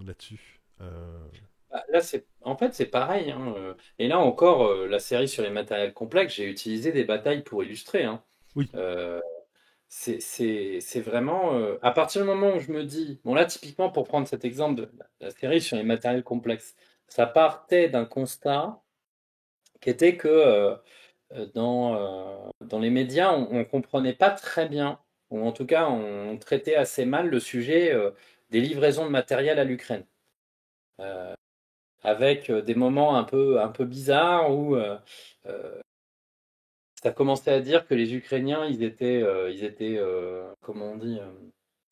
là-dessus? Bah, là, en fait, c'est pareil, hein. Et là encore, la série sur les matériels complexes, j'ai utilisé des batailles pour illustrer, hein. Oui, Euh, c'est vraiment, à partir du moment où je me dis, bon là, typiquement, pour prendre cet exemple de la série sur les matériels complexes, ça partait d'un constat qui était que dans les médias, on ne comprenait pas très bien, ou en tout cas, on traitait assez mal le sujet des livraisons de matériel à l'Ukraine. Avec des moments un peu bizarres où ça commençait à dire que les Ukrainiens, ils étaient comment on dit,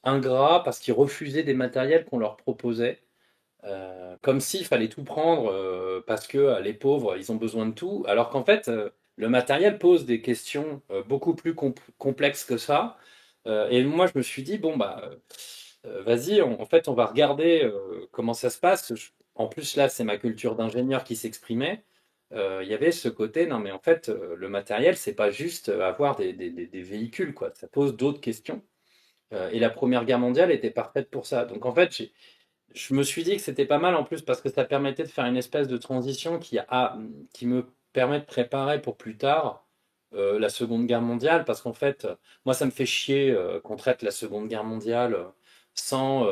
ingrats parce qu'ils refusaient des matériels qu'on leur proposait, comme s'il fallait tout prendre parce que les pauvres, ils ont besoin de tout, alors qu'en fait, le matériel pose des questions beaucoup plus complexes que ça. Et moi, je me suis dit, bon, bah, vas-y, en fait, on va regarder comment ça se passe. En plus, là, c'est ma culture d'ingénieur qui s'exprimait. Il y avait ce côté, non, mais en fait, le matériel, c'est pas juste avoir des véhicules, quoi. Ça pose d'autres questions. Et la Première Guerre mondiale était parfaite pour ça. Donc, en fait, je me suis dit que c'était pas mal en plus parce que ça permettait de faire une espèce de transition qui me permet de préparer pour plus tard la Seconde Guerre mondiale. Parce qu'en fait, moi, ça me fait chier qu'on traite la Seconde Guerre mondiale sans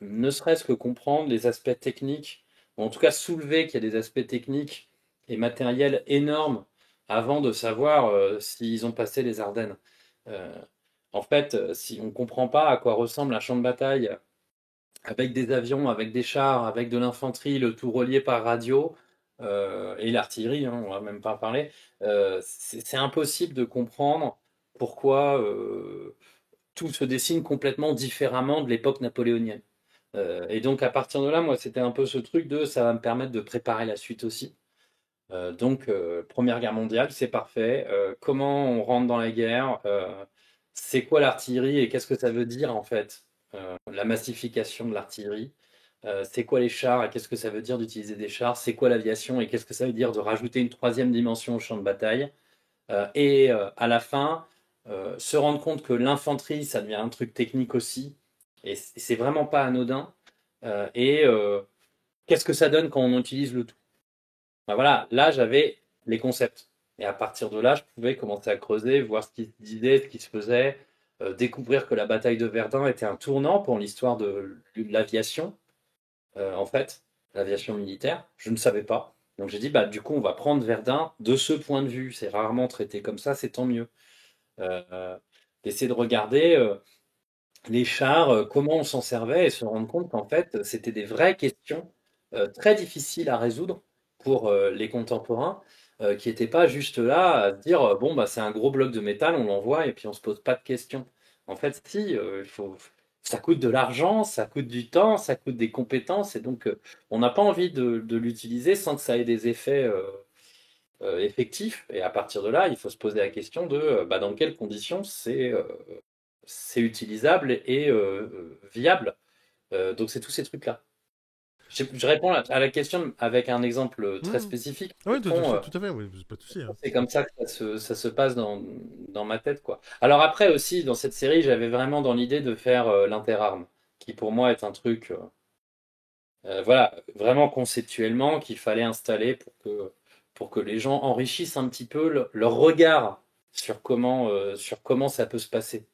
ne serait-ce que comprendre les aspects techniques, ou en tout cas soulever qu'il y a des aspects techniques et matériels énormes avant de savoir s'ils ont passé les Ardennes. Euh, En fait, si on ne comprend pas à quoi ressemble un champ de bataille avec des avions, avec des chars, avec de l'infanterie, le tout relié par radio, et l'artillerie, hein, on va même pas en parler, c'est impossible de comprendre pourquoi tout se dessine complètement différemment de l'époque napoléonienne. Et donc à partir de là, moi, c'était un peu ce truc de ça va me permettre de préparer la suite aussi. Première Guerre mondiale, c'est parfait. Comment on rentre dans la guerre? C'est quoi l'artillerie et qu'est-ce que ça veut dire en fait? La massification de l'artillerie. C'est quoi les chars et qu'est-ce que ça veut dire d'utiliser des chars? C'est quoi l'aviation et qu'est-ce que ça veut dire de rajouter une troisième dimension au champ de bataille? À la fin, se rendre compte que l'infanterie, ça devient un truc technique aussi, et c'est vraiment pas anodin. Et qu'est-ce que ça donne quand on utilise le tout? Ben voilà, là j'avais les concepts. Et à partir de là, je pouvais commencer à creuser, voir ce qui se disait, ce qui se faisait, découvrir que la bataille de Verdun était un tournant pour l'histoire de l'aviation, en fait, l'aviation militaire. Je ne savais pas. Donc j'ai dit, bah, du coup, on va prendre Verdun de ce point de vue. C'est rarement traité comme ça, c'est tant mieux. Euh, D'essayer de regarder les chars, comment on s'en servait et se rendre compte qu'en fait, c'était des vraies questions très difficiles à résoudre pour les contemporains, qui n'étaient pas juste là à se dire bon, bah, c'est un gros bloc de métal, on l'envoie et puis on se pose pas de questions. En fait, si, ça coûte de l'argent, ça coûte du temps, ça coûte des compétences et donc on n'a pas envie de l'utiliser sans que ça ait des effets effectifs. Et à partir de là, il faut se poser la question de bah, dans quelles conditions c'est utilisable et viable. Donc c'est tous ces trucs-là. Je réponds à la question avec un exemple très Hmm. spécifique. Ah oui, Au fond, tout à fait, oui, c'est pas de souci, hein. c'est comme ça que ça se passe dans ma tête, quoi. Alors après aussi, dans cette série, j'avais vraiment dans l'idée de faire l'interarme, qui pour moi est un truc, voilà, vraiment conceptuellement qu'il fallait installer pour que les gens enrichissent un petit peu leur regard sur comment ça peut se passer.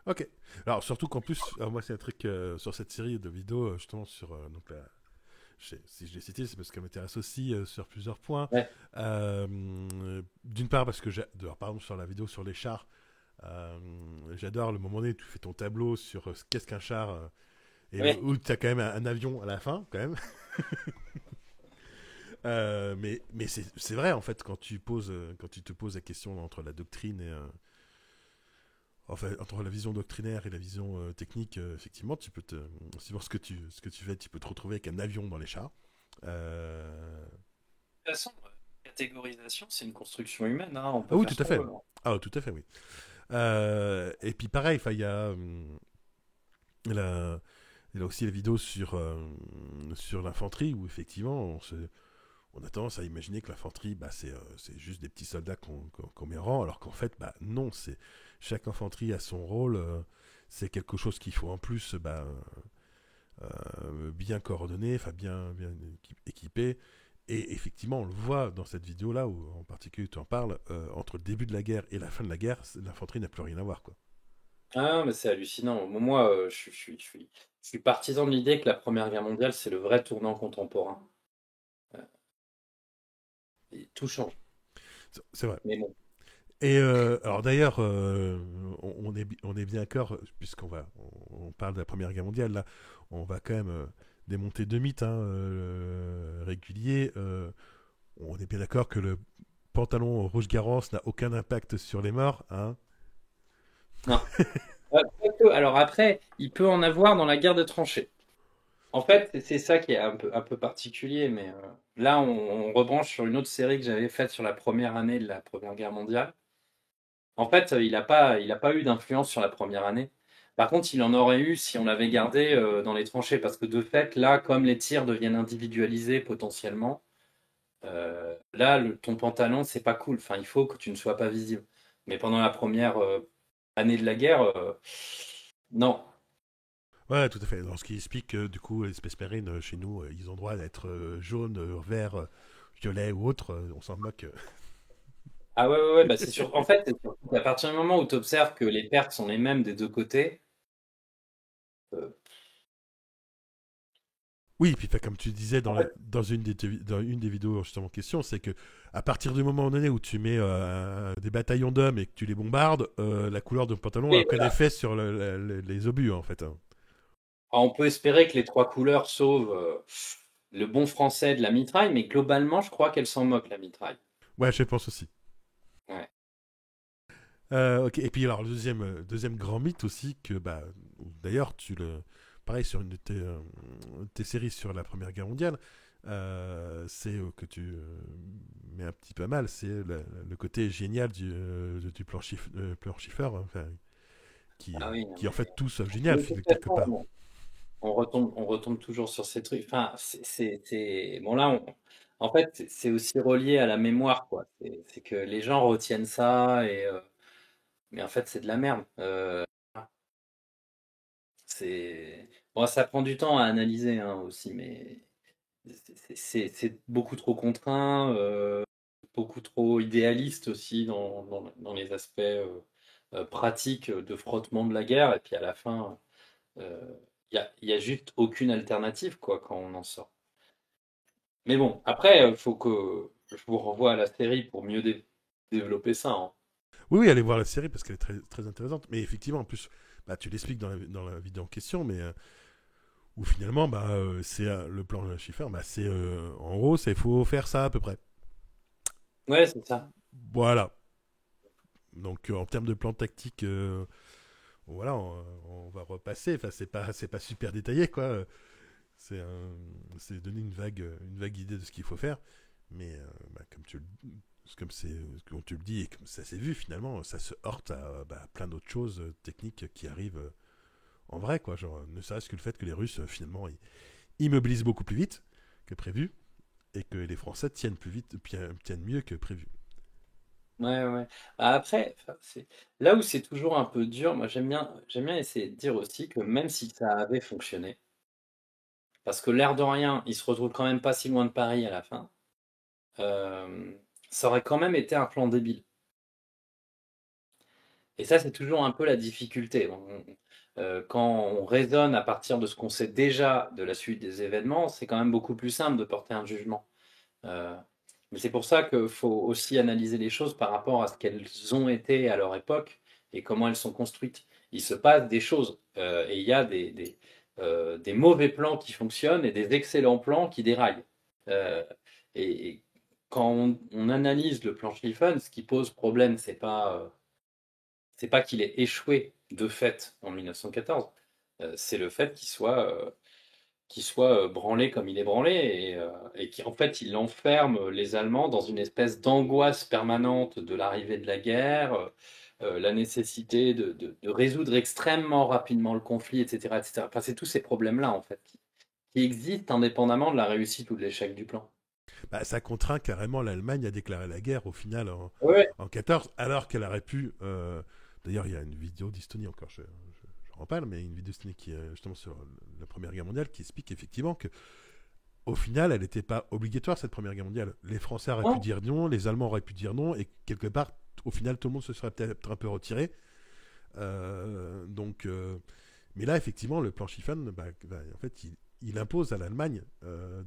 Ok. Alors, surtout qu'en plus, moi, c'est un truc sur cette série de vidéos, justement, sur. Donc, si je l'ai cité, c'est parce qu'elle m'intéresse aussi sur plusieurs points. Ouais, D'une part, parce que, par exemple, sur la vidéo sur les chars, j'adore le moment donné où tu fais ton tableau sur qu'est-ce qu'un char, et ouais. où tu as quand même un avion à la fin, quand même. Mais c'est vrai, en fait, quand tu te poses la question entre la doctrine et. Enfin, entre la vision doctrinaire et la vision technique, effectivement, suivant ce que tu fais, tu peux te retrouver avec un avion dans les chars. Euh, De toute façon, catégorisation, c'est une construction humaine, hein, on Ah peut oui, faire tout ce à qu'on fait. veut, hein. Ah, tout à fait, oui. Et puis pareil, il y a la, il y a aussi la vidéo sur l'infanterie où effectivement on a tendance à imaginer que l'infanterie, bah, c'est juste des petits soldats qu'on met en rang, alors qu'en fait, bah, non, chaque infanterie a son rôle. C'est quelque chose qu'il faut en plus bah, bien coordonné, enfin bien équipé. Et effectivement, on le voit dans cette vidéo-là, où en particulier tu en parles, entre le début de la guerre et la fin de la guerre, l'infanterie n'a plus rien à voir, quoi. Ah, mais c'est hallucinant. Moi, je suis partisan de l'idée que la Première Guerre mondiale, c'est le vrai tournant contemporain. Euh, Et tout change. C'est vrai. Mais bon. Et alors d'ailleurs, on est bien d'accord, puisqu'on on parle de la Première Guerre mondiale, là, on va quand même démonter deux mythes hein, réguliers. On est bien d'accord que le pantalon rouge-garance n'a aucun impact sur les morts, hein. Non. Quoique, alors après, il peut en avoir dans la guerre de tranchées. En fait, c'est ça qui est un peu particulier, mais là, on rebranche sur une autre série que j'avais faite sur la première année de la Première Guerre mondiale. En fait, il a pas eu d'influence sur la première année. Par contre, il en aurait eu si on l'avait gardé dans les tranchées, parce que de fait, là, comme les tirs deviennent individualisés potentiellement, là, ton pantalon, c'est pas cool. Enfin, il faut que tu ne sois pas visible. Mais pendant la première année de la guerre, non. Ouais, tout à fait. Alors, ce qui explique que du coup, les Space Marines chez nous, ils ont droit d'être jaune, vert, violet ou autre. On s'en moque. Ah ouais, ouais, ouais, bah c'est sûr. En fait, c'est surtout qu'à partir du moment où tu observes que les pertes sont les mêmes des deux côtés, euh, Oui, puis comme tu disais en fait, dans une des vidéos justement en question, c'est que à partir du moment donné où tu mets des bataillons d'hommes et que tu les bombardes, la couleur de pantalon a oui, aucun voilà. effet sur les obus en fait, hein. Alors, on peut espérer que les trois couleurs sauvent le bon français de la mitraille, mais globalement, je crois qu'elle s'en moque, la mitraille. Ouais, je pense aussi. Ouais. Ok. Et puis alors le deuxième grand mythe aussi que bah d'ailleurs pareil sur une de tes séries sur la Première Guerre mondiale, c'est que tu mets un petit peu à mal, c'est le côté génial du planchifeur, hein, enfin, Ah oui, non, qui en mais fait tout sauf génial de toute quelque façon, part. bon, on retombe toujours sur ces trucs. Enfin, bon là, en fait, c'est aussi relié à la mémoire, quoi. C'est que les gens retiennent ça mais en fait, c'est de la merde. C'est bon, ça prend du temps à analyser hein, aussi, mais c'est beaucoup trop contraint, beaucoup trop idéaliste aussi dans les aspects pratiques de frottement de la guerre. Et puis à la fin, il y a juste aucune alternative quoi quand on en sort. Mais bon, après, il faut que je vous renvoie à la série pour mieux développer ça, hein. Oui, oui, allez voir la série parce qu'elle est très, très intéressante. Mais effectivement, en plus, bah, tu l'expliques dans la vidéo en question, mais où finalement, bah, c'est le plan Schiffer, bah, c'est en gros, c'est faut faire ça à peu près. Ouais, c'est ça. Voilà. Donc en termes de plan tactique, voilà, on va repasser. Enfin, c'est pas super détaillé, quoi. C'est c'est donner une vague idée de ce qu'il faut faire. Mais bah, comme tu le dis et comme ça s'est vu finalement, ça se heurte à bah, plein d'autres choses techniques qui arrivent en vrai, quoi. Genre, ne serait-ce que le fait que les Russes, finalement, immobilise beaucoup plus vite que prévu et que les Français tiennent plus vite, tiennent mieux que prévu. Ouais, ouais. Après, enfin, là où c'est toujours un peu dur, moi j'aime bien essayer de dire aussi que même si ça avait fonctionné, parce que l'air de rien, il se retrouve quand même pas si loin de Paris à la fin, euh, ça aurait quand même été un plan débile. Et ça, c'est toujours un peu la difficulté. Quand on raisonne à partir de ce qu'on sait déjà de la suite des événements, c'est quand même beaucoup plus simple de porter un jugement. Euh, mais c'est pour ça qu'il faut aussi analyser les choses par rapport à ce qu'elles ont été à leur époque et comment elles sont construites. Il se passe des choses et il y a des mauvais plans qui fonctionnent et des excellents plans qui déraillent. Euh, et quand on analyse le plan Schlieffen, ce qui pose problème, c'est pas qu'il ait échoué de fait en 1914, c'est le fait qu'il soit branlé comme il est branlé et qu'en fait il enferme les Allemands dans une espèce d'angoisse permanente de l'arrivée de la guerre, la nécessité de résoudre extrêmement rapidement le conflit, etc., etc. Enfin, c'est tous ces problèmes-là en fait qui existent indépendamment de la réussite ou de l'échec du plan. Bah, ça contraint carrément l'Allemagne à déclarer la guerre au final Ouais. en 14, alors qu'elle aurait pu. D'ailleurs, il y a une vidéo d'Estonie encore, j'en parle, mais une vidéo d'Estonie qui est justement sur la Première Guerre mondiale qui explique effectivement que au final, elle n'était pas obligatoire cette Première Guerre mondiale. Les Français auraient pu Non. dire non, les Allemands auraient pu dire non, et quelque part, au final, tout le monde se serait peut-être un peu retiré. Donc, mais là, effectivement, le plan Schlieffen, en fait, il impose à l'Allemagne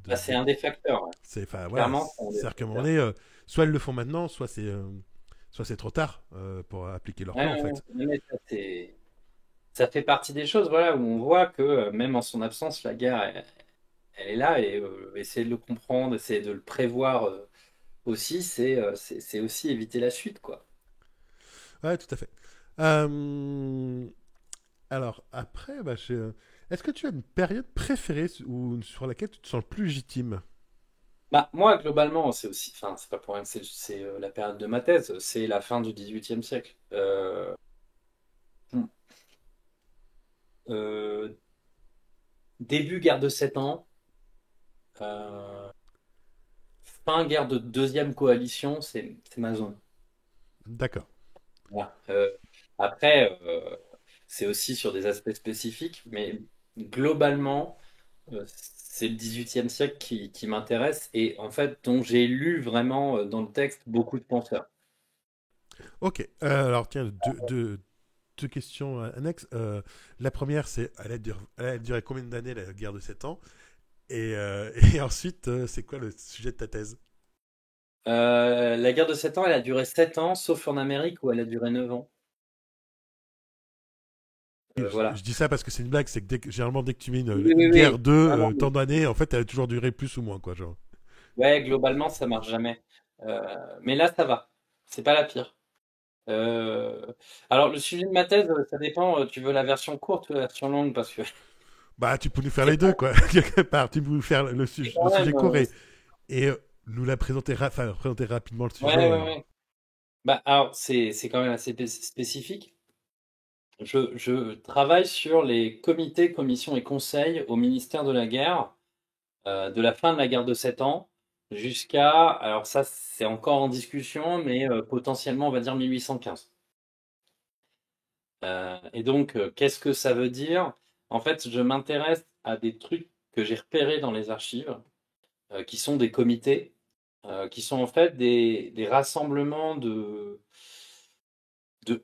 Bah, c'est un des facteurs. Ouais. enfin voilà, Clairement, c'est un des c'est-à-dire qu'à un moment facteurs. donné, soit ils le font maintenant, soit c'est trop tard pour appliquer leur Ouais, plan en ouais, fait. ouais. Mais ça fait partie des choses, voilà, où on voit que même en son absence, la guerre, elle est là et essayer de le comprendre, essayer de le prévoir aussi, c'est aussi éviter la suite, quoi. Ouais, tout à fait. Euh, alors après, est-ce que tu as une période préférée sur laquelle tu te sens le plus légitime? Bah, moi, globalement, c'est aussi, enfin, c'est pas pour rien que c'est la période de ma thèse, c'est la fin du XVIIIe siècle. Hmm. Euh, Début guerre de 7 ans, euh, fin guerre de deuxième coalition, c'est ma zone. D'accord. Voilà. Après, c'est aussi sur des aspects spécifiques, mais globalement, c'est le XVIIIe siècle qui m'intéresse et en fait dont j'ai lu vraiment dans le texte beaucoup de penseurs. Ok. Alors tiens, deux questions annexes. La première, c'est elle a duré combien d'années la guerre de 7 ans? Et ensuite, c'est quoi le sujet de ta thèse? La guerre de 7 ans, elle a duré 7 ans, sauf en Amérique où elle a duré 9 ans. Je Voilà. dis ça parce que c'est une blague, c'est que généralement dès que tu mets Oui, oui, une guerre oui. de Non, non, tant d'années, en fait, elle a toujours duré plus ou moins, quoi, genre. ouais, globalement, ça marche jamais. Mais là, ça va. C'est pas la pire. Euh, alors, le sujet de ma thèse, ça dépend. Tu veux la version courte ou la version longue? Parce que Bah, tu peux nous faire c'est les deux, quoi, quelque part. Tu peux nous faire le quand sujet même. court et nous la présenter, présenter rapidement le Ouais, sujet. ouais, ouais. Bah, alors, c'est quand même assez spécifique. Je travaille sur les comités, commissions et conseils au ministère de la Guerre, de la fin de la guerre de 7 ans jusqu'à, alors ça c'est encore en discussion, mais potentiellement on va dire 1815. Et donc, qu'est-ce que ça veut dire? En fait, je m'intéresse à des trucs que j'ai repérés dans les archives, qui sont des comités, qui sont en fait des rassemblements de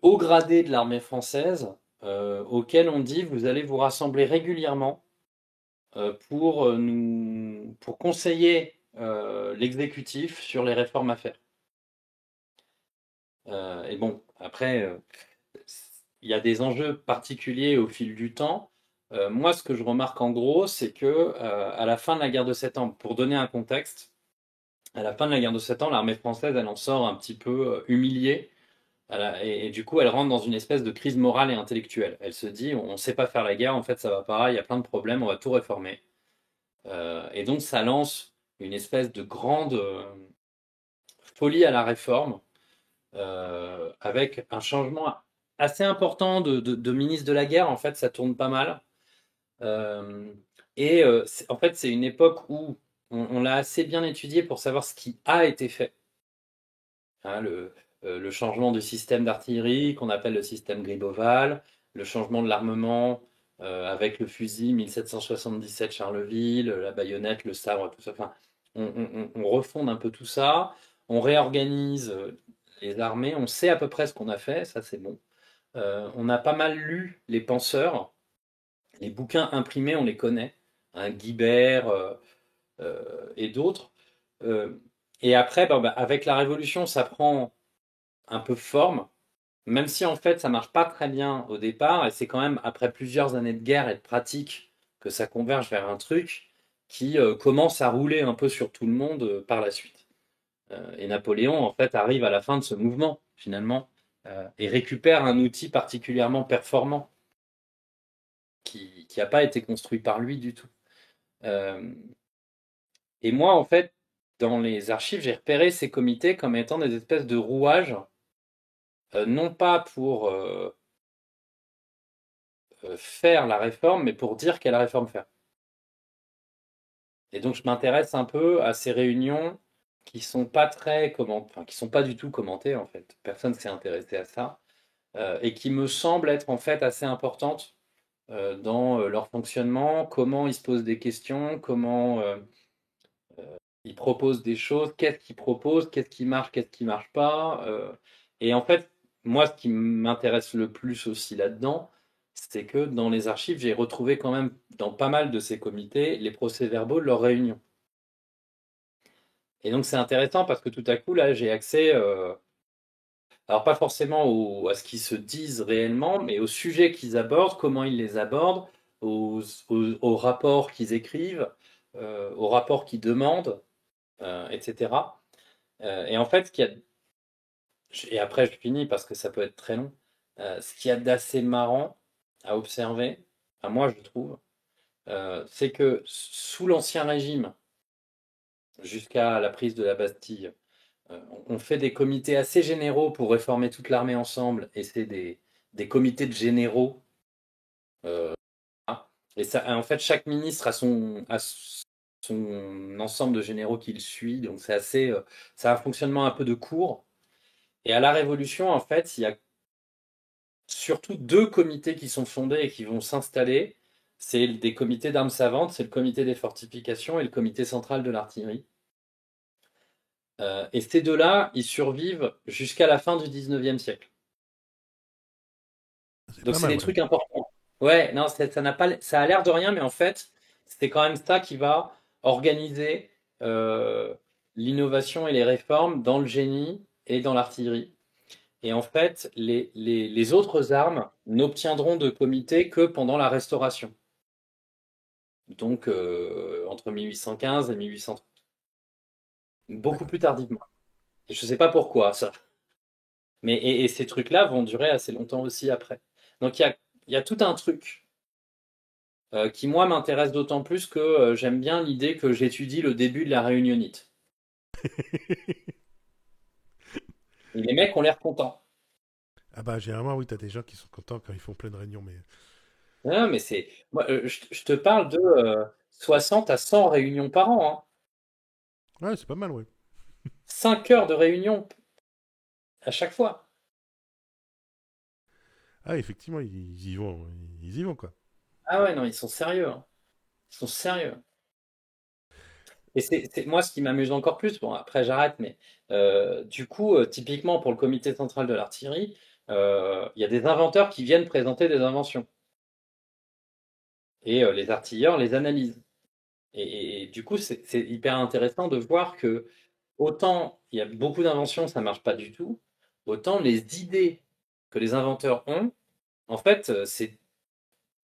hauts gradés de l'armée française, auxquels on dit vous allez vous rassembler régulièrement pour conseiller l'exécutif sur les réformes à faire. Et bon, après, il y a des enjeux particuliers au fil du temps. Moi, ce que je remarque en gros, c'est que à la fin de la guerre de 7 ans, pour donner un contexte, à la fin de la guerre de 7 ans, l'armée française, elle en sort un petit peu humiliée. Et du coup, elle rentre dans une espèce de crise morale et intellectuelle. Elle se dit, on ne sait pas faire la guerre, en fait, ça va pas, il y a plein de problèmes, on va tout réformer. Et donc, ça lance une espèce de grande folie à la réforme, avec un changement assez important de ministre de la guerre. En fait, ça tourne pas mal. Euh, Et en fait, c'est une époque où on l'a assez bien étudié pour savoir ce qui a été fait. Hein, le changement du système d'artillerie qu'on appelle le système Griboval, le changement de l'armement avec le fusil 1777 Charleville, la baïonnette, le sabre, tout ça. Enfin, on refonde un peu tout ça, on réorganise les armées, on sait à peu près ce qu'on a fait, ça c'est bon. On a pas mal lu les penseurs, les bouquins imprimés, on les connaît, hein, Guibert et d'autres. Euh, et après, avec la Révolution, ça prend un peu forme, même si en fait ça marche pas très bien au départ, et c'est quand même après plusieurs années de guerre et de pratique que ça converge vers un truc qui commence à rouler un peu sur tout le monde par la suite. Et Napoléon en fait arrive à la fin de ce mouvement finalement et récupère un outil particulièrement performant qui n'a pas été construit par lui du tout. Euh, et moi en fait dans les archives j'ai repéré ces comités comme étant des espèces de rouages, non pas pour faire la réforme, mais pour dire quelle réforme faire. Et donc je m'intéresse un peu à ces réunions qui sont pas très enfin, qui sont pas du tout commentées en fait. Personne s'est intéressé à ça et qui me semblent être en fait assez importantes dans leur fonctionnement, comment ils se posent des questions, comment ils proposent des choses, qu'est-ce qu'ils proposent, qu'est-ce qui marche pas. Et en fait, moi, ce qui m'intéresse le plus aussi là-dedans, c'est que dans les archives, j'ai retrouvé quand même dans pas mal de ces comités les procès-verbaux de leurs réunions. Et donc c'est intéressant parce que tout à coup, là, j'ai accès, alors pas forcément à ce qu'ils se disent réellement, mais aux sujets qu'ils abordent, comment ils les abordent, aux rapports qu'ils écrivent, aux rapports qu'ils demandent, etc. Et en fait, et après je finis parce que ça peut être très long, ce qu'il y a d'assez marrant à observer, à moi je trouve, c'est que sous l'Ancien Régime, jusqu'à la prise de la Bastille, on fait des comités assez généraux pour réformer toute l'armée ensemble, et c'est des comités de généraux. euh, et ça, en fait, chaque ministre a son ensemble de généraux qu'il suit, donc c'est un fonctionnement un peu de cour. Et à la Révolution, en fait, il y a surtout deux comités qui sont fondés et qui vont s'installer. C'est des comités d'armes savantes, c'est le comité des fortifications et le comité central de l'artillerie. Et ces deux-là, ils survivent jusqu'à la fin du 19e siècle. C'est Donc pas c'est mal, des ouais. trucs importants. Ouais, non, ça n'a pas, ça a l'air de rien, mais en fait, c'est quand même ça qui va organiser l'innovation et les réformes dans le génie et dans l'artillerie. Et en fait, les autres armes n'obtiendront de comité que pendant la Restauration. Donc entre 1815 et 1830. Beaucoup D'accord. plus tardivement. Et je ne sais pas pourquoi ça. Mais et ces trucs-là vont durer assez longtemps aussi après. Donc il y a tout un truc qui moi m'intéresse d'autant plus que j'aime bien l'idée que j'étudie le début de la réunionnite. Et les mecs ont l'air contents. Ah bah généralement oui, t'as des gens qui sont contents quand ils font plein de réunions, mais Non, mais c'est. Moi, je te parle de 60 à 100 réunions par an. Hein. ouais, c'est pas mal, ouais. 5 heures de réunion à chaque fois. Ah effectivement, ils y vont quoi. Ah ouais, non, ils sont sérieux. Hein. Ils sont sérieux. Et moi ce qui m'amuse encore plus, bon après j'arrête, mais du coup, typiquement pour le comité central de l'artillerie, il y a des inventeurs qui viennent présenter des inventions. Et les artilleurs les analysent. Et du coup, c'est hyper intéressant de voir que autant il y a beaucoup d'inventions, ça marche pas du tout, autant les idées que les inventeurs ont, en fait, c'est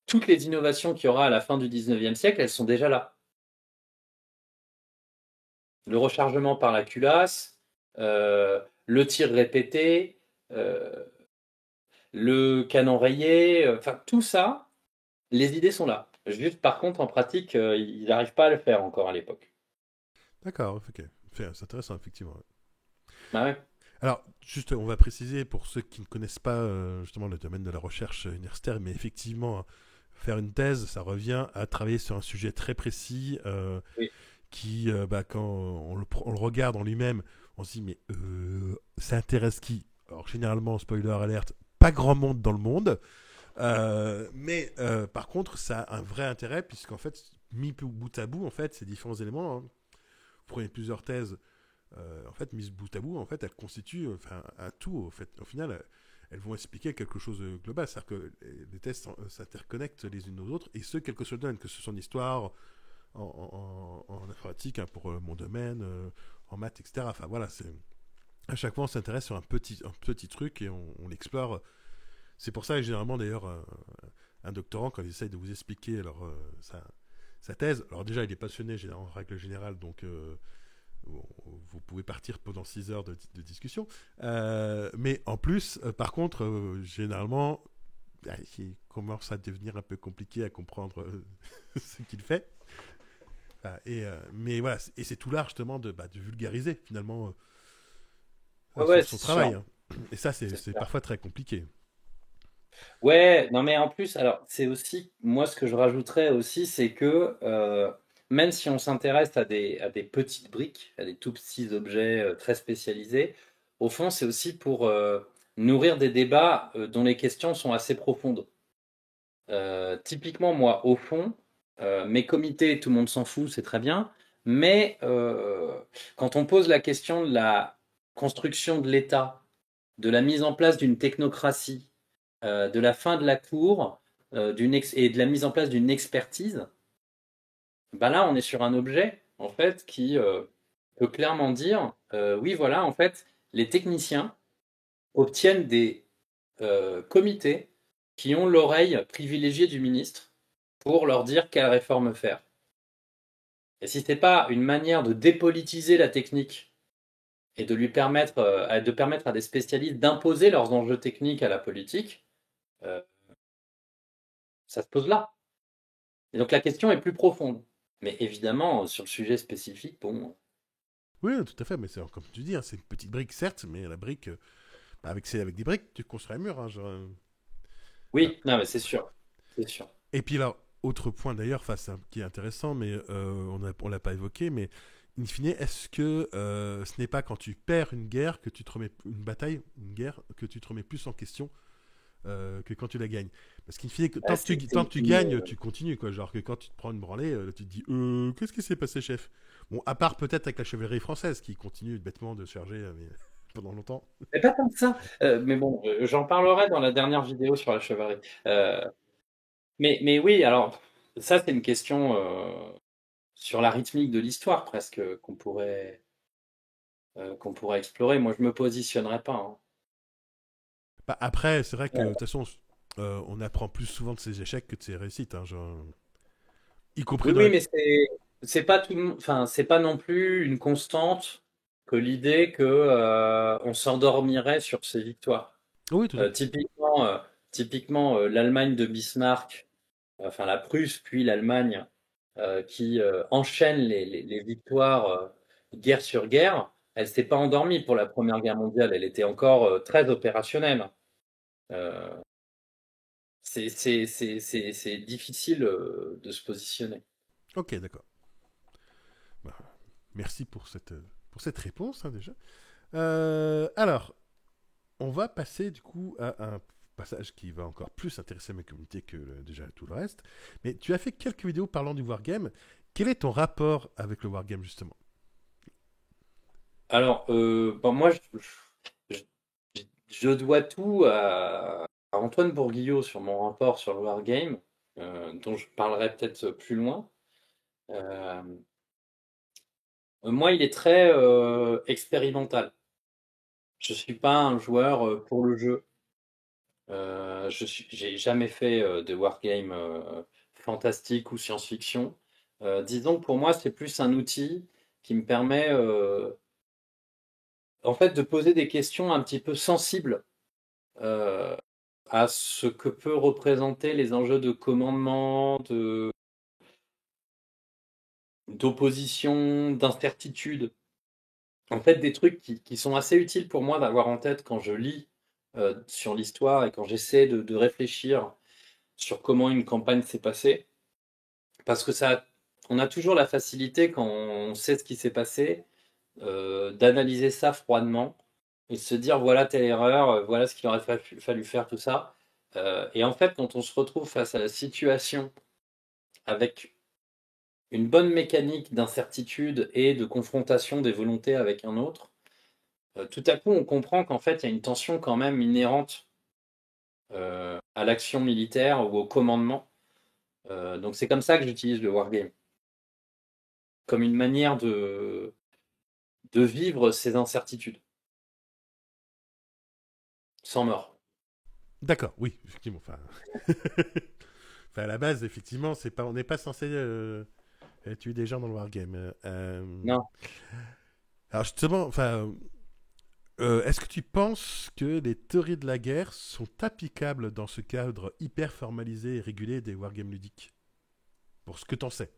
toutes les innovations qu'il y aura à la fin du 19e siècle, elles sont déjà là. Le rechargement par la culasse, le tir répété, euh, le canon rayé, enfin tout ça, les idées sont là. Juste par contre, en pratique, ils n'arrivent pas à le faire encore à l'époque. D'accord, ok. C'est intéressant effectivement, ouais. Ah ouais. Alors, juste, on va préciser pour ceux qui ne connaissent pas justement le domaine de la recherche universitaire, mais effectivement, faire une thèse, ça revient à travailler sur un sujet très précis Oui. qui, quand on le regarde en lui-même, on se dit mais ça intéresse qui? Alors généralement, spoiler alerte, pas grand monde dans le monde. Mais par contre, ça a un vrai intérêt puisqu'en fait, mis bout à bout, en fait, ces différents éléments, hein, vous prenez plusieurs thèses, en fait, mises bout à bout, en fait, elles constituent un tout. En fait, au final, elles vont expliquer quelque chose de global. C'est-à-dire que les thèses s'interconnectent les unes aux autres, et ce, quel que soit le domaine, que ce soit en histoire, en informatique, hein, pour mon domaine, en maths, etc. Enfin voilà, c'est à chaque fois on s'intéresse sur un petit truc et on l'explore. C'est pour ça que généralement d'ailleurs un doctorant quand il essaye de vous expliquer sa thèse, alors déjà il est passionné en règle générale, donc vous pouvez partir pendant 6 heures de discussion. Mais en plus, par contre, généralement, il commence à devenir un peu compliqué à comprendre ce qu'il fait. Mais voilà, et c'est tout l'art justement de vulgariser finalement Ouais, ouais, son c'est travail, sûr. hein. Et ça, C'est c'est sûr. parfois très compliqué. Ouais, non mais en plus, alors c'est aussi, moi ce que je rajouterais aussi, c'est que même si on s'intéresse à des petites briques, à des tout petits objets très spécialisés, au fond c'est aussi pour nourrir des débats dont les questions sont assez profondes. Typiquement, moi, au fond, mes comités, tout le monde s'en fout, c'est très bien, mais quand on pose la question de la construction de l'État, de la mise en place d'une technocratie, de la fin de la cour et de la mise en place d'une expertise, ben là, on est sur un objet en fait qui peut clairement dire oui, voilà, en fait, les techniciens obtiennent des comités qui ont l'oreille privilégiée du ministre pour leur dire quelle réforme faire. Et si ce n'est pas une manière de dépolitiser la technique et de permettre à des spécialistes d'imposer leurs enjeux techniques à la politique, euh, ça se pose là. Et donc la question est plus profonde. Mais évidemment, sur le sujet spécifique, bon. Oui, tout à fait, mais c'est comme tu dis, hein, c'est une petite brique certes, mais la brique, avec des briques, tu construis un mur, hein, Oui, non, mais c'est sûr. C'est sûr. Et puis là, autre point d'ailleurs, qui est intéressant, mais on l'a pas évoqué, mais in fine, est-ce que ce n'est pas quand tu perds une guerre que tu te remets une bataille, une guerre, que tu te remets plus en question que quand tu la gagnes? Parce qu'in fine, Ah, tant que tu gagnes, tu continues quoi. Genre que quand tu te prends une branlée, tu te dis qu'est-ce qui s'est passé, chef? Bon, à part peut-être avec la chevalerie française qui continue bêtement de se charger pendant longtemps. mais pas tant que ça. Mais bon, j'en parlerai dans la dernière vidéo sur la chevalerie. Euh, mais oui, alors, ça, c'est une question sur la rythmique de l'histoire, presque, qu'on pourrait explorer. Moi, je me positionnerai pas, hein. Bah, après, c'est vrai que de toute façon, on apprend plus souvent de ses échecs que de ses réussites, hein, y compris Oui, dans la... oui, mais c'est pas enfin, c'est pas non plus une constante que l'idée que on s'endormirait sur ses victoires. Oui, tout à Euh, fait. typiquement, euh, typiquement l'Allemagne de Bismarck, enfin la Prusse puis l'Allemagne, qui enchaîne les victoires guerre sur guerre. Elle s'est pas endormie pour la Première Guerre mondiale. Elle était encore très opérationnelle. Euh, c'est difficile de se positionner. Ok, d'accord. Bah, merci pour cette réponse, hein, déjà. Alors, on va passer du coup à un passage qui va encore plus intéresser ma communauté que déjà tout le reste. Mais tu as fait quelques vidéos parlant du wargame. Quel est ton rapport avec le wargame, justement? Alors, bon, moi, je- je dois tout à Antoine Bourguillot sur mon rapport sur le Wargame, dont je parlerai peut-être plus loin. Euh, Moi, il est très expérimental. Je suis pas un joueur pour le jeu. J'ai jamais fait de Wargame fantastique ou science-fiction. Disons que pour moi, c'est plus un outil qui me permet en fait de poser des questions un petit peu sensibles euh, à ce que peut représenter les enjeux de commandement, d'opposition, d'incertitude. En fait, des trucs qui sont assez utiles pour moi d'avoir en tête quand je lis sur l'histoire et quand j'essaie de réfléchir. sur comment une campagne s'est passée. Parce que on a toujours la facilité, quand on sait ce qui s'est passé, d'analyser ça froidement et de se dire voilà telle erreur, voilà ce qu'il aurait fallu faire, tout ça. Et en fait, quand on se retrouve face à la situation avec une bonne mécanique d'incertitude et de confrontation des volontés avec un autre, tout à coup, on comprend qu'en fait, il y a une tension quand même inhérente à l'action militaire ou au commandement. Donc c'est comme ça que j'utilise le wargame, comme une manière de vivre ces incertitudes, sans mort. D'accord, oui, effectivement. Enfin, enfin, à la base, effectivement, c'est pas, on n'est pas censé tuer des gens dans le wargame. Non. Alors justement, enfin, est-ce que tu penses que les théories de la guerre sont applicables dans ce cadre hyper formalisé et régulé des wargames ludiques? Pour ce que t'en sais.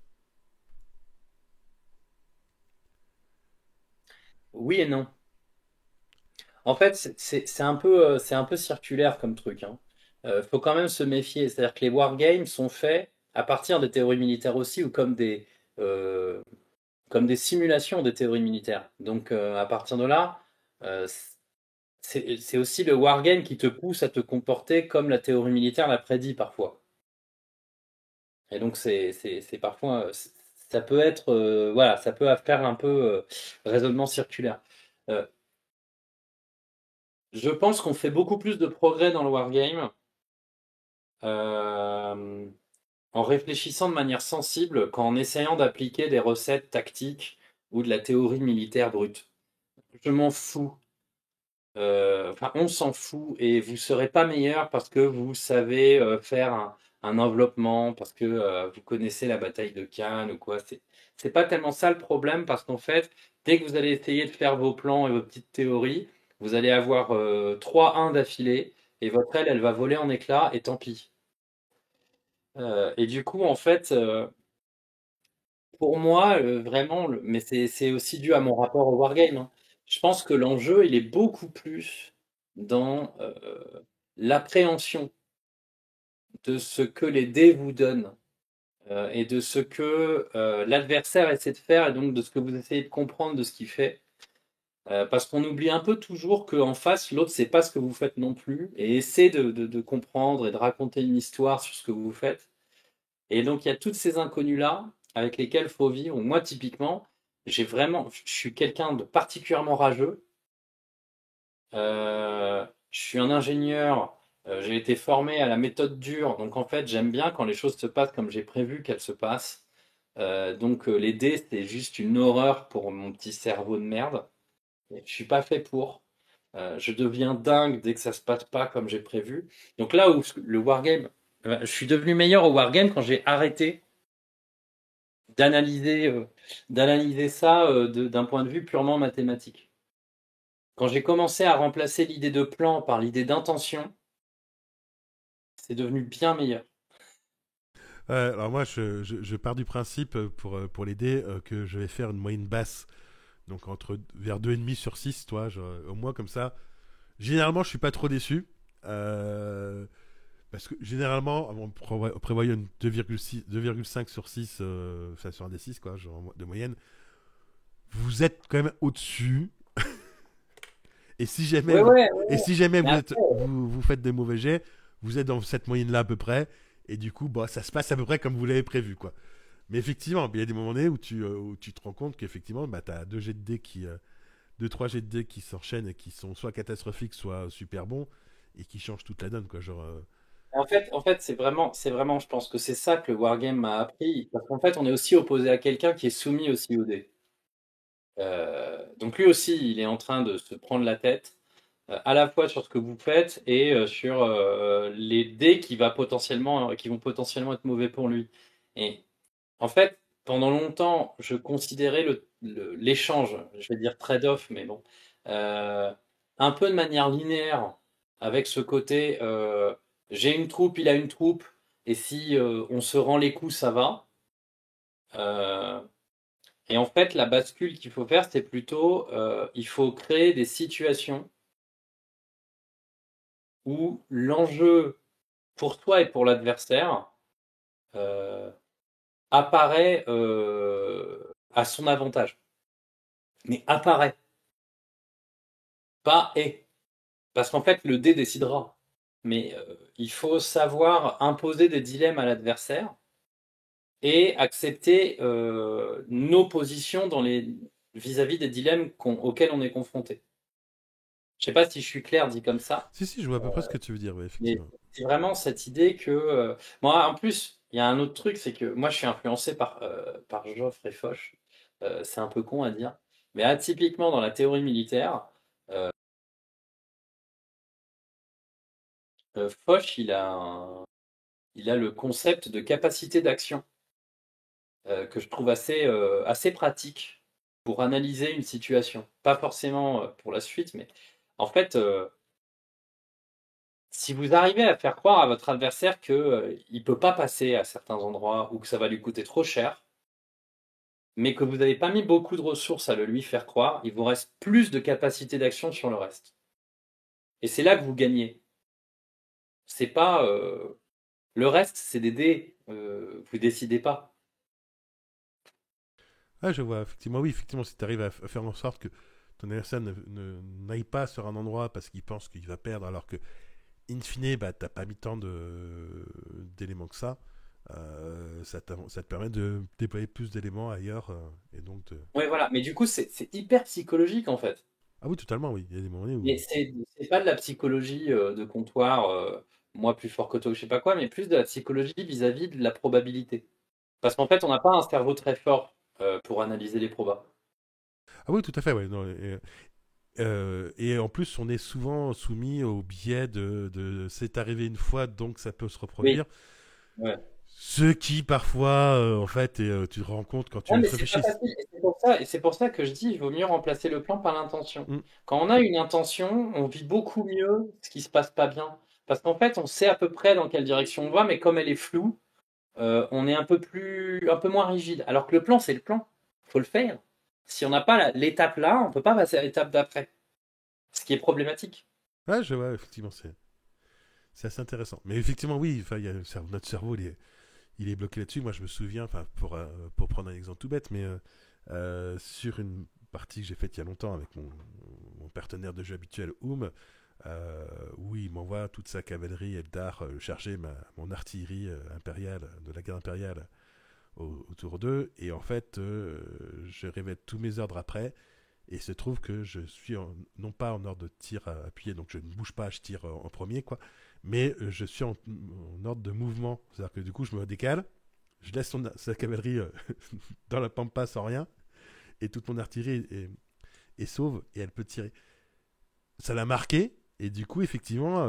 Oui et non. En fait, c'est un peu circulaire comme truc, hein. Faut quand même se méfier. C'est-à-dire que les wargames sont faits à partir des théories militaires aussi, ou euh, comme des simulations de théories militaires. Donc à partir de là, euh, c'est aussi le wargame qui te pousse à te comporter comme la théorie militaire l'a prédit parfois. Et donc c'est parfois, ça peut être, voilà, ça peut faire un peu raisonnement circulaire. Euh, je pense qu'on fait beaucoup plus de progrès dans le wargame euh, en réfléchissant de manière sensible qu'en essayant d'appliquer des recettes tactiques ou de la théorie militaire brute. Je m'en fous. Enfin, on s'en fout, et vous serez pas meilleur parce que vous savez faire un enveloppement, parce que vous connaissez la bataille de Cannes ou quoi. C'est pas tellement ça le problème, parce qu'en fait, dès que vous allez essayer de faire vos plans et vos petites théories, vous allez avoir 3-1 d'affilée, et votre aile, elle va voler en éclats, et tant pis. Et du coup, en fait, pour moi, vraiment, mais c'est aussi dû à mon rapport au wargame, hein. Je pense que l'enjeu, il est beaucoup plus dans l'appréhension de ce que les dés vous donnent, et de ce que l'adversaire essaie de faire, et donc de ce que vous essayez de comprendre de ce qu'il fait. Parce qu'on oublie un peu toujours qu'en face, l'autre ne sait pas ce que vous faites non plus, et essaie de comprendre et de raconter une histoire sur ce que vous faites. Et donc, il y a toutes ces inconnus-là avec lesquels il faut vivre. Moi, typiquement, je suis quelqu'un de particulièrement rageux. Je suis un ingénieur. J'ai été formé à la méthode dure. Donc, en fait, j'aime bien quand les choses se passent comme j'ai prévu qu'elles se passent. Donc, les dés, c'est juste une horreur pour mon petit cerveau de merde. Je suis pas fait pour. Je deviens dingue dès que ça se passe pas comme j'ai prévu. Donc là où le wargame, je suis devenu meilleur au wargame quand j'ai arrêté d'analyser d'analyser ça d'un point de vue purement mathématique. Quand j'ai commencé à remplacer l'idée de plan par l'idée d'intention, c'est devenu bien meilleur. Alors moi, je pars du principe pour l'aider que je vais faire une moyenne basse. Donc vers 2,5 sur 6, toi, au moins comme ça. Généralement, je suis pas trop déçu. Parce que généralement, on prévoyait une 2,6, 2,5 sur 6, enfin sur un des 6, quoi, genre de moyenne. Vous êtes quand même au-dessus. Et si jamais, Ouais, vous, ouais, et ouais. si jamais Mais après, vous faites des mauvais jets, vous êtes dans cette moyenne-là à peu près. Et du coup, bah, ça se passe à peu près comme vous l'avez prévu, quoi. Mais effectivement, il y a des moments donnés où tu te rends compte qu'effectivement, bah, tu as deux, trois jets de dés qui s'enchaînent et qui sont soit catastrophiques, soit super bons et qui changent toute la donne, quoi. Genre, en fait, c'est vraiment, je pense que c'est ça que le wargame m'a appris. Parce qu'en fait, on est aussi opposé à quelqu'un qui est soumis aussi au dé. Donc lui aussi, il est en train de se prendre la tête, à la fois sur ce que vous faites et sur les dés qui vont potentiellement être mauvais pour lui. Et en fait, pendant longtemps, je considérais l'échange, je vais dire trade-off, mais bon, euh, un peu de manière linéaire, avec ce côté, j'ai une troupe, il a une troupe, et si on se rend les coups, ça va. Euh, et en fait, la bascule qu'il faut faire, c'est plutôt, il faut créer des situations où l'enjeu pour toi et pour l'adversaire, euh, apparaît à son avantage. Mais apparaît, pas est. Parce qu'en fait, le dé décidera. Mais il faut savoir imposer des dilemmes à l'adversaire et accepter nos positions vis-à-vis des dilemmes auxquels on est confronté. Je sais pas si je suis clair dit comme ça, Si, si, je vois à peu près ce que tu veux dire, ouais, mais effectivement. c'est vraiment cette idée que moi, en plus, il y a un autre truc, c'est que moi, je suis influencé par Geoffrey Foch. C'est un peu con à dire, mais atypiquement dans la théorie militaire, Foch, il a le concept de capacité d'action que je trouve assez pratique pour analyser une situation. Pas forcément pour la suite, mais en fait, si vous arrivez à faire croire à votre adversaire qu'il ne peut pas passer à certains endroits ou que ça va lui coûter trop cher, mais que vous n'avez pas mis beaucoup de ressources à le lui faire croire, il vous reste plus de capacité d'action sur le reste. Et c'est là que vous gagnez. C'est pas le reste, c'est des dés. Vous décidez pas. Ah, je vois, effectivement, oui, effectivement, si tu arrives à faire en sorte que ton adversaire n'aille pas sur un endroit parce qu'il pense qu'il va perdre, alors que, in fine, bah, t'as pas mis tant d'éléments que ça, ça te permet de déployer plus d'éléments ailleurs, et donc de... Ouais, voilà. Mais du coup, c'est hyper psychologique en fait. Ah oui, totalement, oui, il y a des moments Mais où... c'est pas de la psychologie de comptoir, moi plus fort que toi ou je sais pas quoi, mais plus de la psychologie vis-à-vis de la probabilité. Parce qu'en fait, on n'a pas un cerveau très fort pour analyser les probas. Ah oui, tout à fait, ouais, non, et en plus, on est souvent soumis au biais de c'est arrivé une fois, donc ça peut se Oui, reproduire. ouais. Ce qui, parfois, en fait, tu te rends compte quand tu Ouais, mais c'est pas réfléchis. facile. Et c'est pour ça que je dis, il vaut mieux remplacer le plan par l'intention. Mm. Quand on a une intention, on vit beaucoup mieux ce qui se passe pas bien. Parce qu'en fait, on sait à peu près dans quelle direction on va, mais comme elle est floue, on est un peu moins rigide. Alors que le plan, c'est le plan. Faut le faire. Si on n'a pas l'étape là, on peut pas passer à l'étape d'après. Ce qui est problématique. Ouais, je vois, effectivement, c'est assez intéressant. Mais effectivement, oui, enfin, notre cerveau, il est bloqué là-dessus. Moi, je me souviens, enfin, pour prendre un exemple tout bête, mais sur une partie que j'ai faite il y a longtemps avec mon partenaire de jeu habituel, Oum, où il m'envoie toute sa cavalerie Eldar charger mon artillerie impériale, de la garde impériale, autour d'eux. Et en fait, je révèle tous mes ordres après. Et il se trouve que je suis non pas en ordre de tir appuyé, donc je ne bouge pas, je tire en premier, quoi. Mais je suis en ordre de mouvement. C'est-à-dire que du coup, je me décale, je laisse sa cavalerie dans la pampa sans rien, et toute mon artillerie est sauve, et elle peut tirer. Ça l'a marqué, et du coup, effectivement,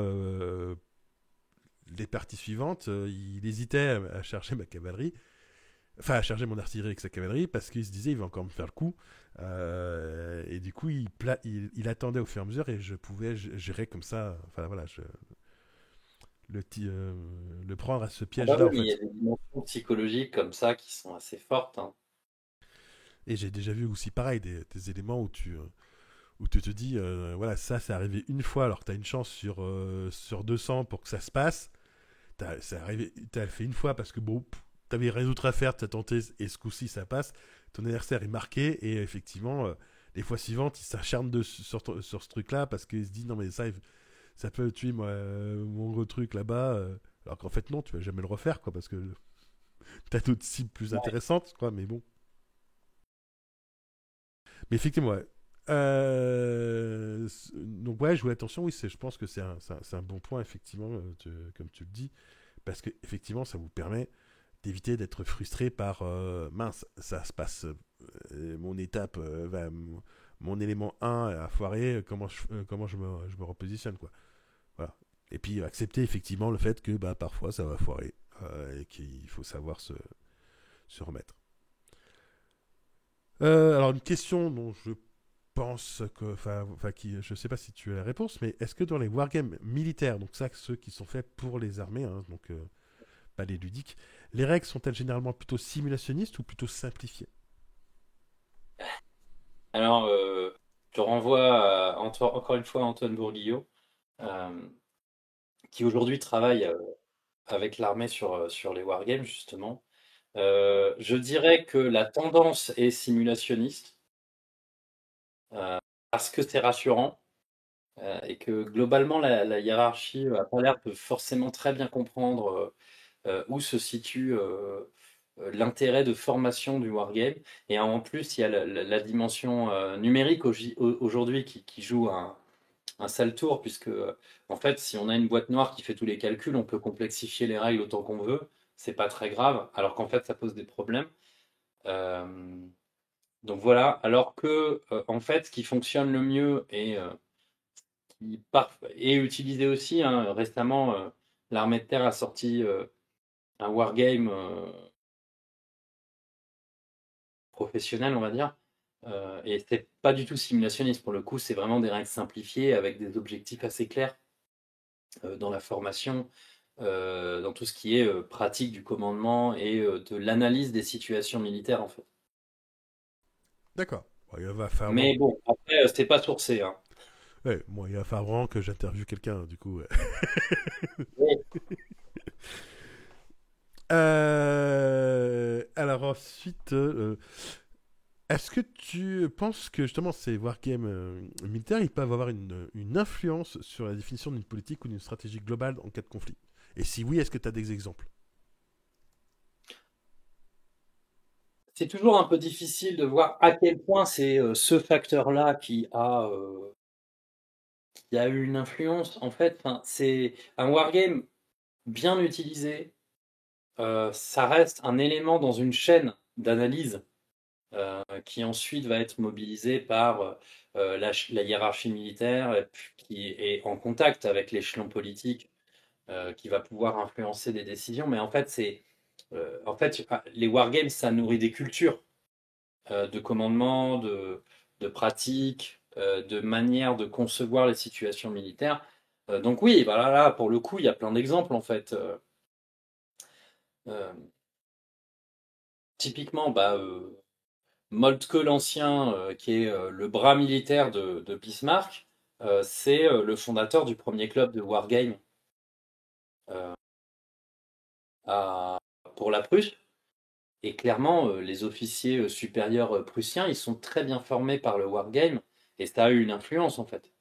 les parties suivantes, il hésitait à chercher ma cavalerie, enfin à charger mon artillerie avec sa cavalerie parce qu'il se disait il va encore me faire le coup. Et du coup il attendait au fur et à mesure et je pouvais gérer comme ça, enfin voilà, le prendre à ce Ah piège bah là oui, en mais il y a fait. des dimensions psychologiques comme ça qui sont assez fortes, hein. Et j'ai déjà vu aussi pareil des éléments où tu te dis voilà, ça c'est arrivé une fois alors que tu as une chance sur 200 pour que ça se passe. T'as fait une fois parce que bon, t'avais rien d'autre à faire, t'as tenté et ce coup-ci ça passe. Ton adversaire est marqué et effectivement, les fois suivantes, il s'acharne sur ce truc-là parce qu'il se dit non mais ça peut tuer mon gros truc là-bas. Alors qu'en fait non, tu vas jamais le refaire quoi parce que t'as d'autres cibles plus intéressantes quoi. Mais bon. Mais effectivement, ouais. Donc ouais, jouer attention, oui, je pense que c'est un bon point effectivement, comme tu le dis, parce que effectivement, ça vous permet d'éviter d'être frustré par mince, ça se passe, mon étape, mon élément 1 a foiré, comment je me repositionne quoi. Voilà. Et puis accepter effectivement le fait que bah, parfois ça va foirer et qu'il faut savoir se remettre. Alors une question dont je pense que, enfin, je sais pas si tu as la réponse, mais est-ce que dans les wargames militaires, donc ça, ceux qui sont faits pour les armées, hein, donc pas les ludiques, les règles sont-elles généralement plutôt simulationnistes ou plutôt simplifiées? Alors, je renvoie encore une fois à Antoine Bourguillot, euh, qui aujourd'hui travaille. avec l'armée sur les wargames, justement. Je dirais que la tendance est simulationniste, euh, parce que c'est rassurant, et que globalement, la hiérarchie a pas l'air de forcément très bien comprendre où se situe l'intérêt de formation du wargame. Et en plus, il y a la dimension numérique aujourd'hui qui joue un sale tour, puisque en fait, si on a une boîte noire qui fait tous les calculs, on peut complexifier les règles autant qu'on veut. C'est pas très grave, alors qu'en fait, ça pose des problèmes. Euh, donc voilà, alors que en fait, ce qui fonctionne le mieux et est utilisé aussi, hein, récemment, l'armée de terre a sorti un wargame professionnel, on va dire. Et c'est pas du tout simulationniste pour le coup, c'est vraiment des règles simplifiées avec des objectifs assez clairs dans la formation, dans tout ce qui est pratique du commandement et de l'analyse des situations militaires en fait. D'accord. Bon, il va falloir Mais vraiment... bon, après, c'est pas sourcé, hein. Ouais, bon, il va falloir vraiment que j'interviewe quelqu'un, du coup. Oui. Alors ensuite, est-ce que tu penses que justement ces wargames militaires, ils peuvent avoir une influence sur la définition d'une politique ou d'une stratégie globale en cas de conflit? Et si oui, est-ce que tu as des exemples? C'est toujours un peu difficile de voir à quel point c'est ce facteur-là qui a eu une influence. En fait, enfin, c'est un wargame bien utilisé. Ça reste un élément dans une chaîne d'analyse qui ensuite va être mobilisé par la hiérarchie militaire et puis qui est en contact avec l'échelon politique qui va pouvoir influencer des décisions. Mais en fait, les wargames, ça nourrit des cultures de commandement, de pratiques, de manière de concevoir les situations militaires. Donc oui, voilà, là, pour le coup, il y a plein d'exemples en fait. Euh, typiquement, Moltke l'Ancien, qui est le bras militaire de Bismarck, c'est le fondateur du premier club de Wargame euh, à- pour la Prusse. Et clairement, les officiers supérieurs prussiens, ils sont très bien formés par le Wargame, et ça a eu une influence en fait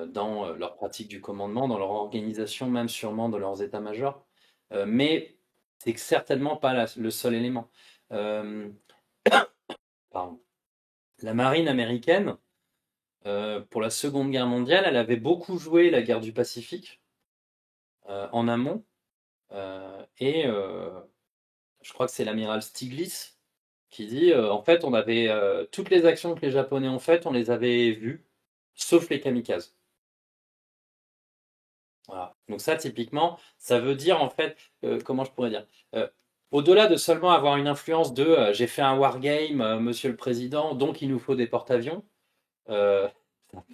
dans leur pratique du commandement, dans leur organisation, même sûrement dans leurs états-majors. Mais c'est certainement pas le seul élément. Euh, pardon. La marine américaine, pour la Seconde Guerre mondiale, elle avait beaucoup joué la guerre du Pacifique en amont. Et je crois que c'est l'amiral Stiglitz qui dit en fait, on avait toutes les actions que les Japonais ont faites, on les avait vues, sauf les kamikazes. Voilà. Donc ça, typiquement, ça veut dire en fait, comment je pourrais dire, euh, au-delà de seulement avoir une influence de j'ai fait un wargame, Monsieur le Président, donc il nous faut des porte-avions. Euh,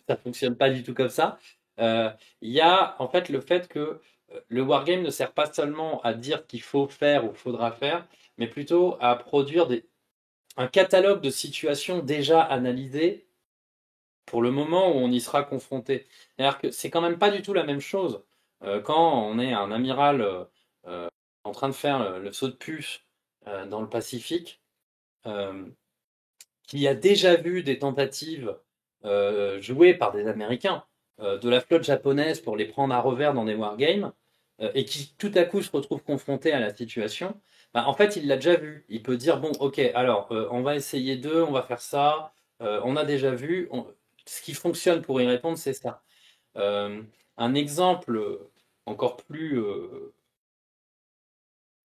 ça fonctionne pas du tout comme ça. Euh, Il y a en fait le fait que le wargame ne sert pas seulement à dire qu'il faut faire ou faudra faire, mais plutôt à produire un catalogue de situations déjà analysées pour le moment où on y sera confronté. C'est-à-dire que c'est quand même pas du tout la même chose quand on est un amiral euh, en train de faire le saut de puce dans le Pacifique, euh, qui a déjà vu des tentatives jouées par des Américains de la flotte japonaise pour les prendre à revers dans des wargames, et qui tout à coup se retrouve confronté à la situation. Bah, en fait, il l'a déjà vu. Il peut dire, bon, ok, alors on va essayer d'eux, on va faire ça, on a déjà vu. Ce qui fonctionne pour y répondre, c'est ça. Euh, un exemple encore plus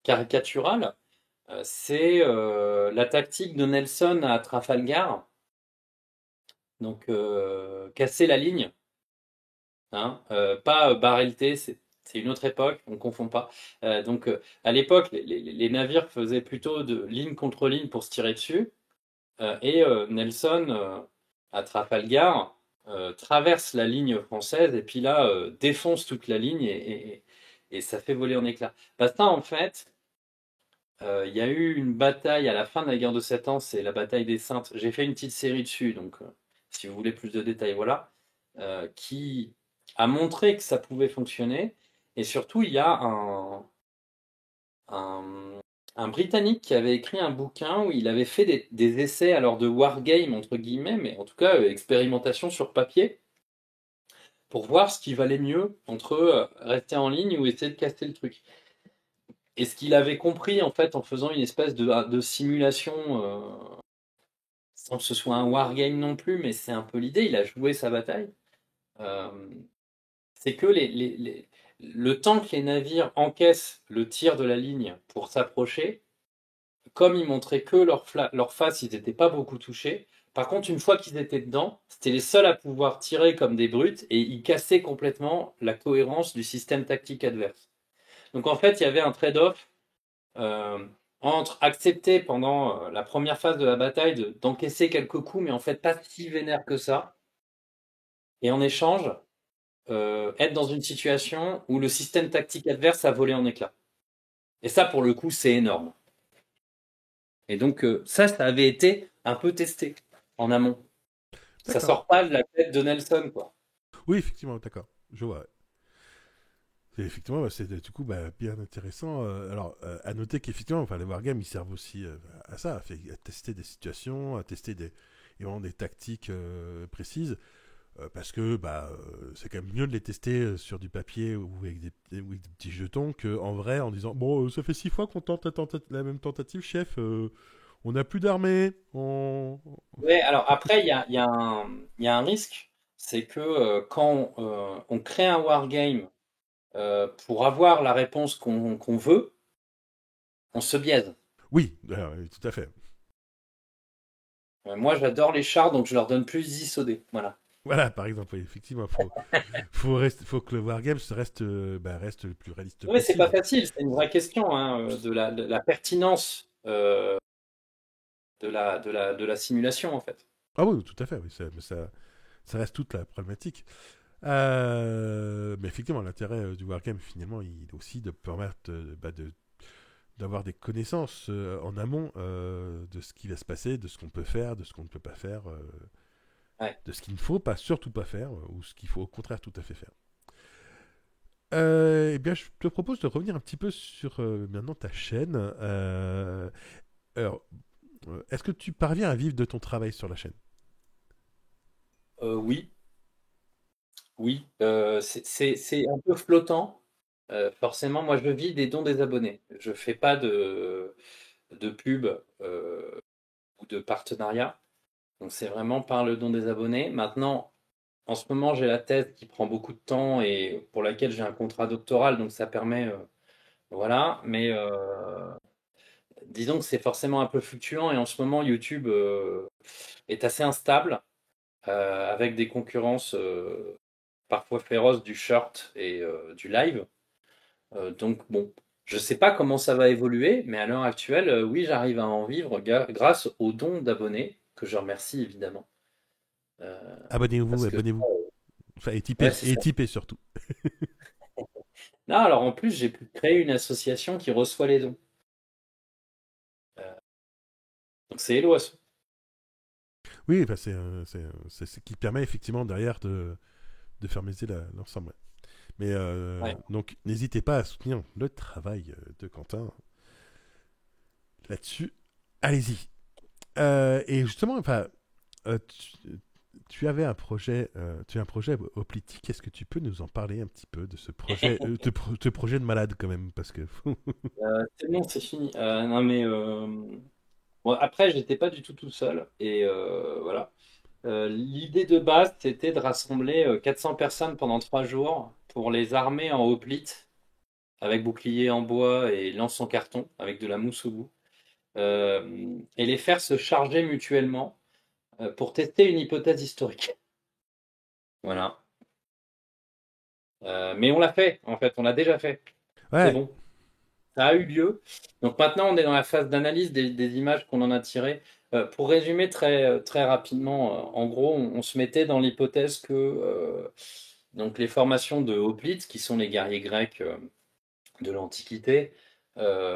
caricatural, c'est la tactique de Nelson à Trafalgar. Donc, casser la ligne, hein, pas barrer le T, c'est une autre époque, on ne confond pas. Donc, à l'époque, les navires faisaient plutôt de ligne contre ligne pour se tirer dessus. Et Nelson, à Trafalgar, traverse la ligne française et puis là, défonce toute la ligne et ça fait voler en éclats. Ça, en fait, il y a eu une bataille à la fin de la guerre de 7 ans, c'est la bataille des Saintes. J'ai fait une petite série dessus, donc si vous voulez plus de détails, voilà, qui a montré que ça pouvait fonctionner. Et surtout, il y a un, un Britannique qui avait écrit un bouquin où il avait fait des essais alors de wargame, entre guillemets, mais en tout cas, expérimentation sur papier, pour voir ce qui valait mieux entre rester en ligne ou essayer de casser le truc. Et ce qu'il avait compris, en fait, en faisant une espèce de simulation, sans que ce soit un wargame non plus, mais c'est un peu l'idée, il a joué sa bataille, euh, c'est que le temps que les navires encaissent le tir de la ligne pour s'approcher, comme ils montraient que leur face, ils n'étaient pas beaucoup touchés. Par contre, une fois qu'ils étaient dedans, c'était les seuls à pouvoir tirer comme des brutes et ils cassaient complètement la cohérence du système tactique adverse. Donc en fait, il y avait un trade-off euh, entre accepter pendant la première phase de la bataille d'encaisser quelques coups, mais en fait pas si vénère que ça, et en échange, être dans une situation où le système tactique adverse a volé en éclats. Et ça, pour le coup, c'est énorme. Et donc, ça avait été un peu testé en amont. Ça D'accord. sort pas de la tête de Nelson, quoi. Oui, effectivement, d'accord. Je vois. Et effectivement, c'est du coup bien intéressant. Alors, à noter qu'effectivement, enfin, les wargames, ils servent aussi à ça, à tester des situations, à tester vraiment des tactiques précises, parce que c'est quand même mieux de les tester sur du papier ou avec des petits jetons qu'en vrai, en disant bon, ça fait 6 fois qu'on tente la même tentative, chef. On n'a plus d'armée. Ouais, alors après, il y a un risque, c'est que quand on crée un wargame pour avoir la réponse qu'on veut, on se biaise. Oui, tout à fait. Moi, j'adore les chars, donc je leur donne plus d'ISOD. Voilà. Voilà, par exemple, oui, effectivement, faut que le wargame reste le plus réaliste Oui, c'est pas possible. facile, c'est une vraie question hein, de la pertinence de la simulation, en fait. Ah oui, tout à fait, oui, ça reste toute la problématique. Mais effectivement, l'intérêt du wargame, finalement, il est aussi de permettre d'avoir des connaissances en amont de ce qui va se passer, de ce qu'on peut faire, de ce qu'on ne peut pas faire, Ouais. de ce qu'il ne faut pas, surtout pas faire, ou ce qu'il faut au contraire tout à fait faire. Eh bien, je te propose de revenir un petit peu sur maintenant ta chaîne. Alors, est-ce que tu parviens à vivre de ton travail sur la chaîne? Oui, oui. C'est un peu flottant. Forcément, moi, je vis des dons des abonnés. Je fais pas de pub ou de partenariat. Donc, c'est vraiment par le don des abonnés. Maintenant, en ce moment, j'ai la thèse qui prend beaucoup de temps et pour laquelle j'ai un contrat doctoral. Donc, ça permet, voilà. Mais disons que c'est forcément un peu fluctuant. Et en ce moment, YouTube est assez instable avec des concurrences parfois féroces du short et du live. Donc bon, je sais pas comment ça va évoluer, mais à l'heure actuelle, oui, j'arrive à en vivre grâce aux dons d'abonnés, que je remercie évidemment. Euh, Abonnez-vous, parce que abonnez-vous. Enfin, ouais, c'est et ça. typez surtout. Non, alors en plus, j'ai pu créer une association qui reçoit les dons. Euh, donc c'est Hello Asso. Oui, bah, c'est ce qui permet effectivement derrière de faire miser l'ensemble. Ouais. Mais Ouais. donc, n'hésitez pas à soutenir le travail de Quentin là-dessus. Allez-y. Et justement, enfin, euh, tu, tu avais un projet, tu as un projet au Politique. Est-ce que tu peux nous en parler un petit peu de ce projet, ce projet de malade quand même, parce que C'est bon, c'est fini. Non mais bon, après, j'étais pas du tout seul et voilà. L'idée de base, c'était de rassembler 400 personnes pendant 3 jours pour les armer en hoplite, avec bouclier en bois et lance en carton, avec de la mousse au bout, et les faire se charger mutuellement pour tester une hypothèse historique. Voilà. Mais on l'a fait, en fait, on l'a déjà fait. C'est ouais, bon, ça a eu lieu. Donc maintenant, on est dans la phase d'analyse des images qu'on en a tirées. Pour résumer très rapidement, en gros, on se mettait dans l'hypothèse que donc les formations de hoplites, qui sont les guerriers grecs de l'Antiquité,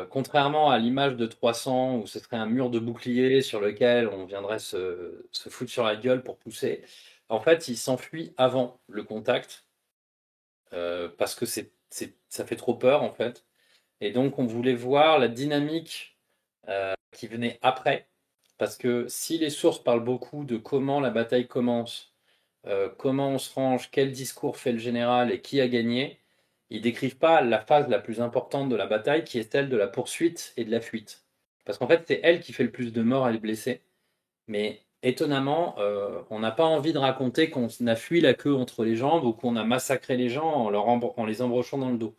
contrairement à l'image de 300 où ce serait un mur de bouclier sur lequel on viendrait se foutre sur la gueule pour pousser, en fait, ils s'enfuient avant le contact parce que ça fait trop peur en fait. Et donc on voulait voir la dynamique qui venait après, parce que si les sources parlent beaucoup de comment la bataille commence, comment on se range, quel discours fait le général et qui a gagné, ils décrivent pas la phase la plus importante de la bataille qui est celle de la poursuite et de la fuite. Parce qu'en fait, c'est elle qui fait le plus de morts et de blessés. Mais étonnamment, on n'a pas envie de raconter qu'on a fui la queue entre les jambes ou qu'on a massacré les gens en les embrochant dans le dos.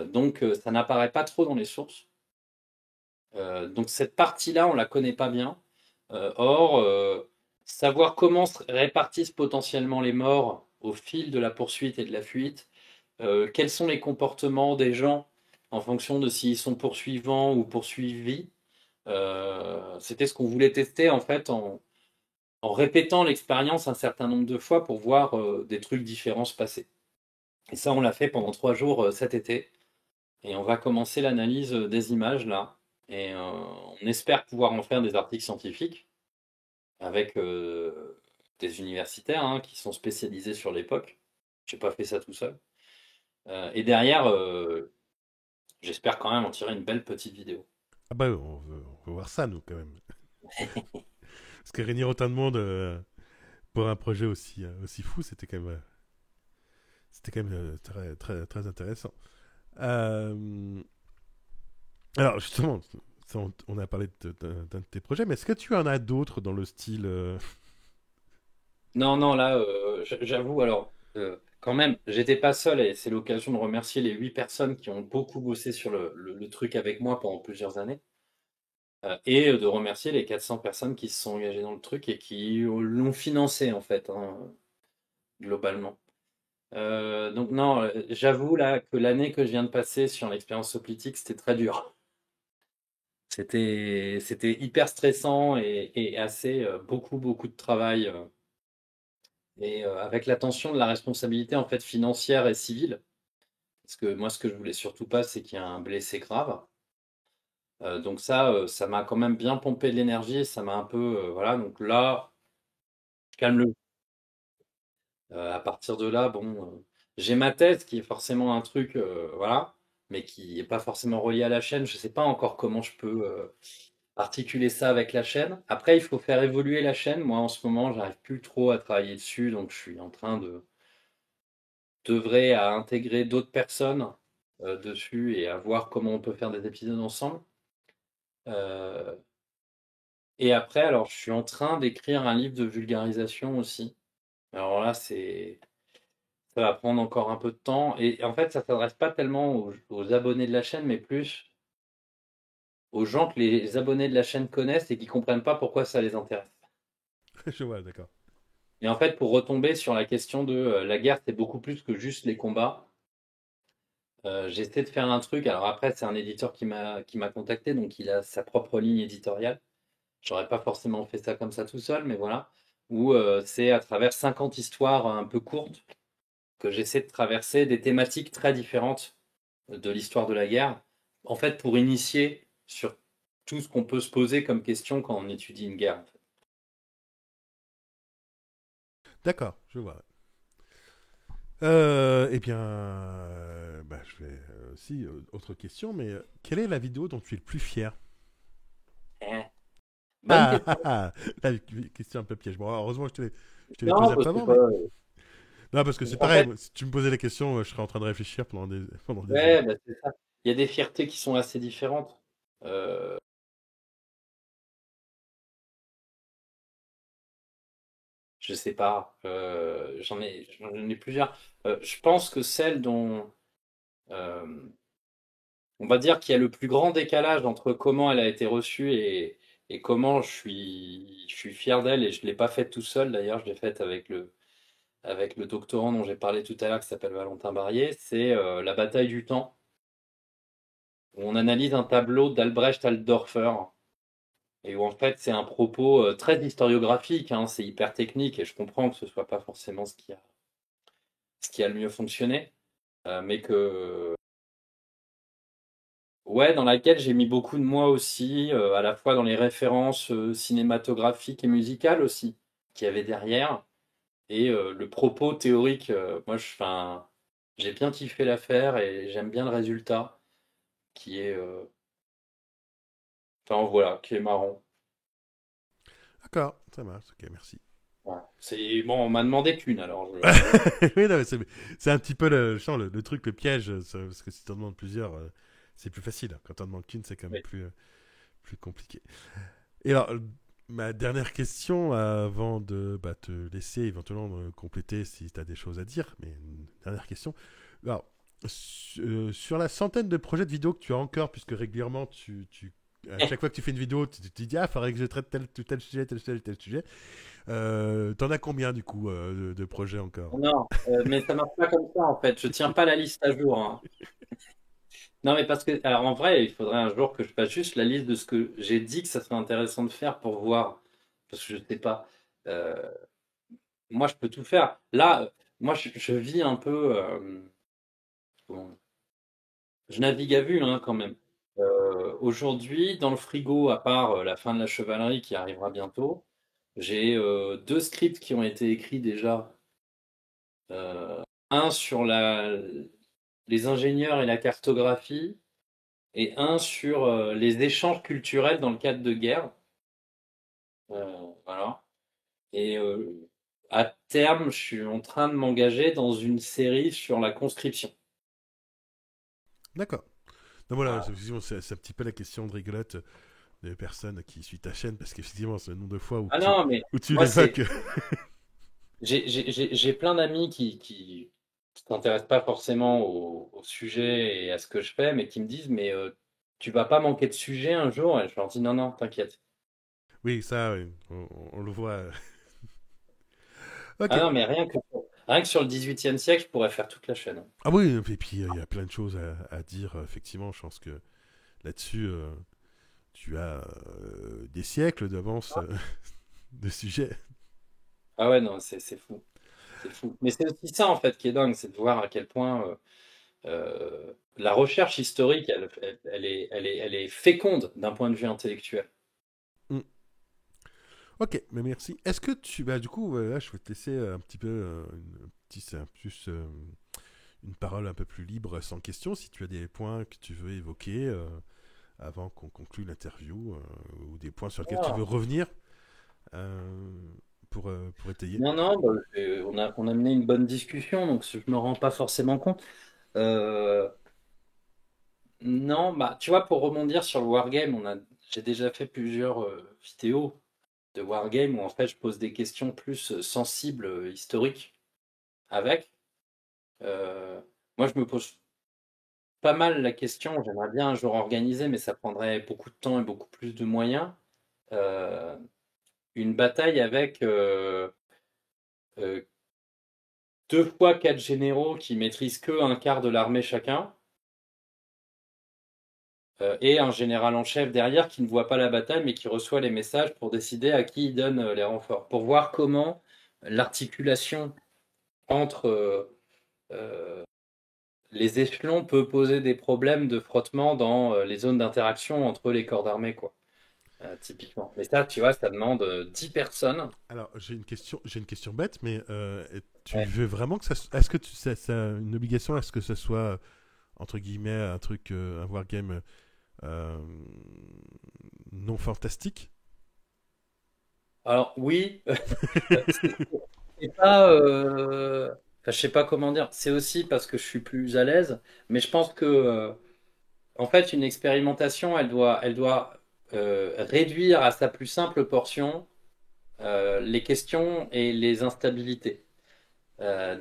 Donc ça n'apparaît pas trop dans les sources. Donc cette partie-là, on la connaît pas bien. Or, savoir comment se répartissent potentiellement les morts au fil de la poursuite et de la fuite, quels sont les comportements des gens en fonction de s'ils sont poursuivants ou poursuivis, c'était ce qu'on voulait tester en fait en répétant l'expérience un certain nombre de fois pour voir des trucs différents se passer. Et ça, on l'a fait pendant 3 jours cet été. Et on va commencer l'analyse des images là. Et on espère pouvoir en faire des articles scientifiques avec des universitaires hein, qui sont spécialisés sur l'époque. J'ai pas fait ça tout seul. Et derrière, j'espère quand même en tirer une belle petite vidéo. Ah bah, on veut voir ça, nous, quand même. Parce que réunir autant de monde pour un projet aussi fou, c'était quand même très, très, très intéressant. Euh, alors, justement, on a parlé d'un de tes projets, mais est-ce que tu en as d'autres dans le style Non, non, là, j'avoue, alors, quand même, j'étais pas seul et c'est l'occasion de remercier les 8 personnes qui ont beaucoup bossé sur le truc avec moi pendant plusieurs années. Et de remercier les 400 personnes qui se sont engagées dans le truc et qui l'ont financé, en fait, hein, globalement. Donc non, j'avoue là que l'année que je viens de passer sur l'expérience politique, c'était très dur. C'était hyper stressant et assez beaucoup beaucoup de travail et avec la tension de la responsabilité en fait financière et civile. Parce que moi, ce que je voulais surtout pas, c'est qu'il y ait un blessé grave. Donc ça m'a quand même bien pompé de l'énergie et ça m'a un peu voilà. Donc là, je calme le. À partir de là, bon, j'ai ma thèse qui est forcément un truc, voilà, mais qui est pas forcément relié à la chaîne. Je sais pas encore comment je peux articuler ça avec la chaîne. Après, il faut faire évoluer la chaîne. Moi, en ce moment, j'arrive plus trop à travailler dessus, donc je suis en train de d'œuvrer à intégrer d'autres personnes dessus et à voir comment on peut faire des épisodes ensemble. Euh, et après, alors, je suis en train d'écrire un livre de vulgarisation aussi. Alors là, ça va prendre encore un peu de temps. Et en fait, ça s'adresse pas tellement aux abonnés de la chaîne, mais plus aux gens que les abonnés de la chaîne connaissent et qui comprennent pas pourquoi ça les intéresse. Je vois, d'accord. Et en fait, pour retomber sur la question de la guerre, c'est beaucoup plus que juste les combats. J'essaie de faire un truc. Alors après, c'est un éditeur qui m'a contacté, donc il a sa propre ligne éditoriale. J'aurais pas forcément fait ça comme ça tout seul, mais voilà. Où c'est à travers 50 histoires un peu courtes que j'essaie de traverser des thématiques très différentes de l'histoire de la guerre. En fait, pour initier sur tout ce qu'on peut se poser comme question quand on étudie une guerre. En fait. D'accord, je vois. Eh bien, bah, je vais aussi, autre question, mais quelle est la vidéo dont tu es le plus fier? Eh, bonne Ah, ah, question. ah, la question un peu piège. Bon, heureusement que je te l'ai Non, posée un parce peu que avant, pas. mais... Non, parce que c'est En pareil, fait, moi, si tu me posais la question, je serais en train de réfléchir pendant des heures. ouais, bah, c'est ça. Il y a des fiertés qui sont assez différentes. Euh, je sais pas. J'en ai plusieurs. Je pense que celle dont euh, on va dire qu'il y a le plus grand décalage entre comment elle a été reçue et comment je suis fier d'elle et je ne l'ai pas faite tout seul d'ailleurs, je l'ai faite avec le doctorant dont j'ai parlé tout à l'heure qui s'appelle Valentin Barrier, c'est la bataille du temps, où on analyse un tableau d'Albrecht Altdorfer et où en fait c'est un propos très historiographique, hein, c'est hyper technique et je comprends que ce soit pas forcément ce qui a le mieux fonctionné, mais que ouais, dans laquelle j'ai mis beaucoup de moi aussi, à la fois dans les références cinématographiques et musicales aussi, qu'il y avait derrière, et le propos théorique. Moi, enfin, J'ai bien kiffé l'affaire et j'aime bien le résultat qui est, enfin voilà, qui est marrant. D'accord, ça marche, ok, merci. Voilà. C'est bon, on m'a demandé qu'une alors. Oui, non, mais c'est un petit peu le truc, le piège, parce que si t'en demandes plusieurs, c'est plus facile. Quand t'en demandes qu'une, c'est quand même Oui. plus compliqué. Et alors, ma dernière question avant de te laisser éventuellement compléter si tu as des choses à dire, mais une dernière question. Alors, sur la centaine de projets de vidéos que tu as encore, puisque régulièrement, à chaque fois que tu fais une vidéo, tu te dis, ah, il faudrait que je traite tel sujet, tel sujet. T'en as combien, du coup, de projets encore? Non, mais ça marche pas comme ça en fait. Je tiens pas la liste à jour, hein. Non, mais parce que, alors en vrai, il faudrait un jour que je fasse juste la liste de ce que j'ai dit que ça serait intéressant de faire pour voir. Parce que je sais pas. Euh, Moi, je peux tout faire. Là, moi, je vis un peu. Bon, je navigue à vue, hein, quand même. Aujourd'hui, dans le frigo, à part la fin de la chevalerie qui arrivera bientôt, j'ai deux scripts qui ont été écrits déjà. Un sur les ingénieurs et la cartographie, et un sur les échanges culturels dans le cadre de guerre. Voilà. Et à terme, je suis en train de m'engager dans une série sur la conscription. D'accord. Donc voilà, Voilà. c'est un petit peu la question de rigolote des personnes qui suivent ta chaîne, parce qu'effectivement, c'est le nombre de fois Ah non, mais où tu moi, l'évoques. j'ai plein d'amis qui s'intéressent pas forcément au sujet et à ce que je fais, mais qui me disent, mais tu vas pas manquer de sujet un jour? Et je leur dis, non, non, t'inquiète. Oui, ça, oui, on le voit. Ok. Ah non, mais rien que sur le 18e siècle, je pourrais faire toute la chaîne, hein. Ah oui, et puis il y a plein de choses à dire, effectivement. Je pense que là-dessus, tu as des siècles d'avance de sujets. Ah ouais, non, c'est fou. C'est fou. Mais c'est aussi ça, en fait, qui est dingue, c'est de voir à quel point la recherche historique, elle est féconde d'un point de vue intellectuel. Mm. Ok, mais merci. Est-ce que du coup, là, je vais te laisser un petit peu une parole un peu plus libre, sans question, si tu as des points que tu veux évoquer avant qu'on conclue l'interview, ou des points sur lesquels tu veux Ah. revenir euh, pour étayer. Non, non, bah, on a mené une bonne discussion, donc je me rends pas forcément compte. Euh, non, bah, tu vois, pour rebondir sur le wargame, j'ai déjà fait plusieurs vidéos de wargame où en fait je pose des questions plus sensibles, historiques avec. Euh, Moi, je me pose pas mal la question, j'aimerais bien un jour organiser, mais ça prendrait beaucoup de temps et beaucoup plus de moyens. Euh, une bataille avec euh, deux fois quatre généraux qui maîtrisent que un quart de l'armée chacun, et un général en chef derrière qui ne voit pas la bataille mais qui reçoit les messages pour décider à qui il donne les renforts, pour voir comment l'articulation entre les échelons peut poser des problèmes de frottement dans les zones d'interaction entre les corps d'armée, quoi, typiquement. Mais ça, tu vois, ça demande 10 personnes. Alors, j'ai une question bête, mais tu Ouais. veux vraiment que est-ce que c'est une obligation, est-ce que ce soit entre guillemets un truc, un wargame euh, non fantastique? Alors oui, c'est pas, enfin, je sais pas comment dire. C'est aussi parce que je suis plus à l'aise, mais je pense que en fait, une expérimentation, elle doit réduire à sa plus simple portion les questions et les instabilités.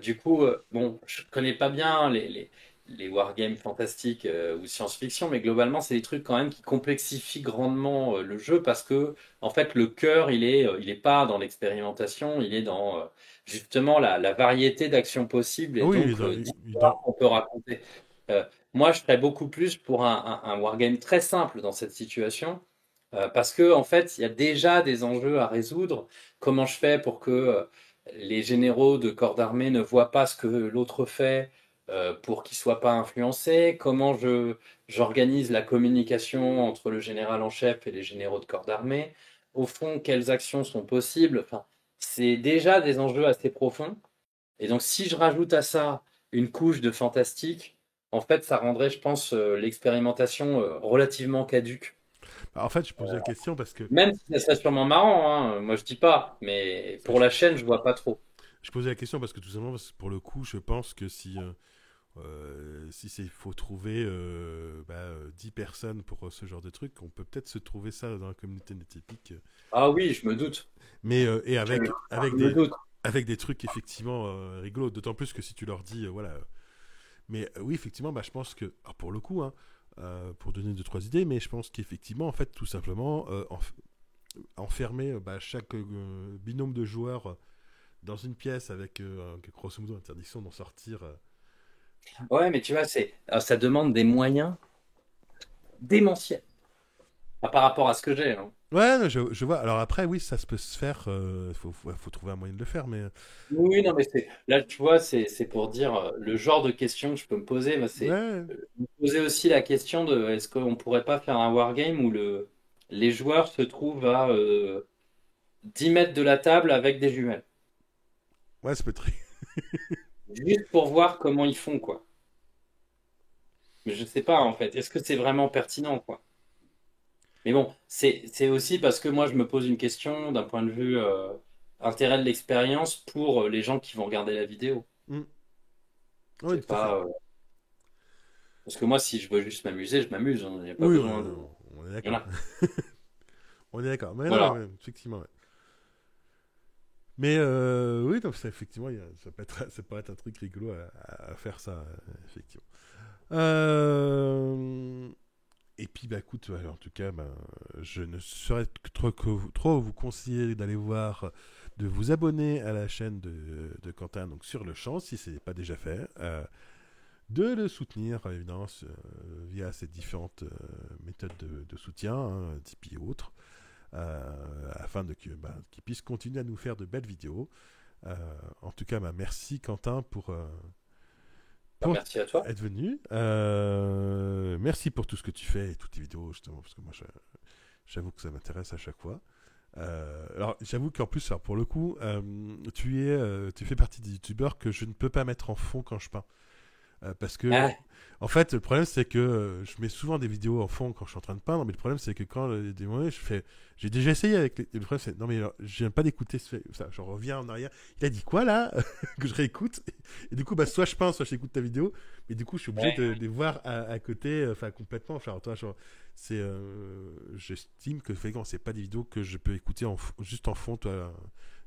Du coup, bon, je connais pas bien les wargames fantastiques ou science-fiction, mais globalement, c'est des trucs quand même qui complexifient grandement le jeu parce que, en fait, le cœur, il est pas dans l'expérimentation, il est dans justement la variété d'actions possibles Ah et oui, donc il est dans- d'histoires qu'on peut raconter. Euh, Moi, je serais beaucoup plus pour un wargame très simple dans cette situation. Parce que en fait, il y a déjà des enjeux à résoudre. Comment je fais pour que les généraux de corps d'armée ne voient pas ce que l'autre fait pour qu'ils ne soient pas influencés? Comment j'organise la communication entre le général en chef et les généraux de corps d'armée? Au fond, quelles actions sont possibles? Enfin, c'est déjà des enjeux assez profonds. Et donc, si je rajoute à ça une couche de fantastique, en fait, ça rendrait, je pense, l'expérimentation relativement caduque. Bah, en fait, je posais la question parce que Même si ça serait sûrement marrant, hein, moi je dis pas, mais pour je, la chaîne, je vois pas trop. je posais la question parce que tout simplement, parce que pour le coup, je pense que si c'est faut trouver 10 personnes pour ce genre de truc, on peut peut-être se trouver ça dans la communauté nétypique. Ah oui, je me doute. Mais et Je, avec je me des doute. avec des trucs effectivement rigolos, d'autant plus que si tu leur dis voilà. Mais oui, effectivement, bah, je pense que alors, pour le coup, hein, pour donner deux trois idées, mais je pense qu'effectivement, en fait, tout simplement enfermer chaque binôme de joueurs dans une pièce avec grosso modo interdiction d'en sortir. Ouais, mais tu vois, ça demande des moyens démentiels. Par rapport à ce que j'ai, hein. Ouais, non, je vois. Alors après, oui, ça se peut se faire. Faut trouver un moyen de le faire, mais Oui, non, mais là, tu vois, c'est pour dire le genre de questions que je peux me poser. Moi, c'est ouais, me poser aussi la question de est-ce qu'on pourrait pas faire un wargame où les joueurs se trouvent à 10 mètres de la table avec des jumelles, ouais, ça peut être. juste pour voir comment ils font, quoi. Mais je sais pas, en fait, est-ce que c'est vraiment pertinent, quoi? Mais bon, c'est aussi parce que moi, je me pose une question d'un point de vue intérêt de l'expérience pour les gens qui vont regarder la vidéo. Hmm. Oui, C'est tout à fait. pas. Parce que moi, si je veux juste m'amuser, je m'amuse, hein. Il n'y a pas Oui, besoin de. on est d'accord. Voilà. On est d'accord. Mais non, Voilà. ouais, effectivement. Ouais. Mais oui, donc ça, effectivement, ça peut être un truc rigolo à faire ça, effectivement. Euh, Et puis, bah, écoute, en tout cas, bah, je ne saurais trop vous conseiller d'aller voir, de vous abonner à la chaîne de Quentin, donc sur le champ, si ce n'est pas déjà fait. De le soutenir, évidemment, via ces différentes méthodes de soutien, hein, Tipeee et autres, afin qu'il puisse continuer à nous faire de belles vidéos. Euh, En tout cas, bah, merci Quentin Bah, pour merci à toi. être venu. Merci pour tout ce que tu fais et toutes tes vidéos, justement, parce que moi, j'avoue que ça m'intéresse à chaque fois. Alors, j'avoue qu'en plus, alors, pour le coup, tu fais partie des youtubeurs que je ne peux pas mettre en fond quand je peins. Parce que, Ah, en fait, le problème, c'est que je mets souvent des vidéos en fond quand je suis en train de peindre, mais le problème, c'est que quand des moments, j'ai déjà essayé avec le problème, c'est, non, mais alors, je viens pas d'écouter ça, je reviens en arrière. Il a dit quoi là? Que je réécoute. Et du coup, bah, soit je peins, soit j'écoute ta vidéo, mais du coup, je suis obligé ouais. de les voir à côté, enfin, complètement. Enfin, toi, j'estime que, fréquemment, c'est pas des vidéos que je peux écouter juste en fond, toi.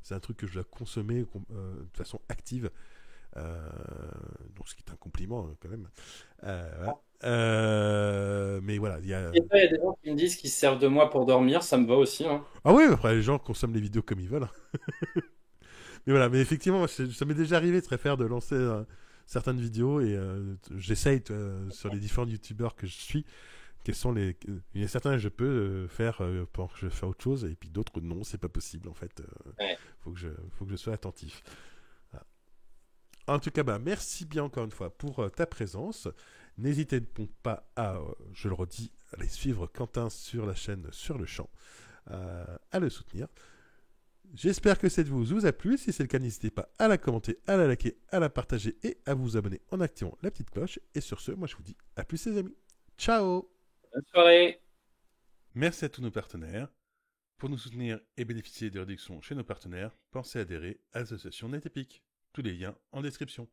C'est un truc que je dois consommer de façon active. Euh, donc ce qui est un compliment quand même. Voilà. Mais voilà, il y a. Et ça, il y a des gens qui me disent qu'ils se servent de moi pour dormir, ça me va aussi, hein. Ah oui, après les gens consomment les vidéos comme ils veulent. Mais voilà, mais effectivement, ça m'est déjà arrivé très faire de lancer certaines vidéos et j'essaye sur les différents youtubeurs que je suis. Quels sont les. Il y a certains que je peux faire pendant que je fais autre chose et puis d'autres non, c'est pas possible en fait. Ouais. Faut que je sois attentif. Voilà. En tout cas, bah, merci bien encore une fois pour ta présence. N'hésitez donc pas à, je le redis, aller suivre Quentin sur la chaîne Sur le Champ, à le soutenir. J'espère que cette vidéo vous a plu. Si c'est le cas, n'hésitez pas à la commenter, à la liker, à la partager et à vous abonner en activant la petite cloche. Et sur ce, moi je vous dis à plus les amis. Ciao. Bonne soirée. Merci à tous nos partenaires. Pour nous soutenir et bénéficier de réductions chez nos partenaires, pensez à adhérer à l'association NetEpic. Tous les liens en description.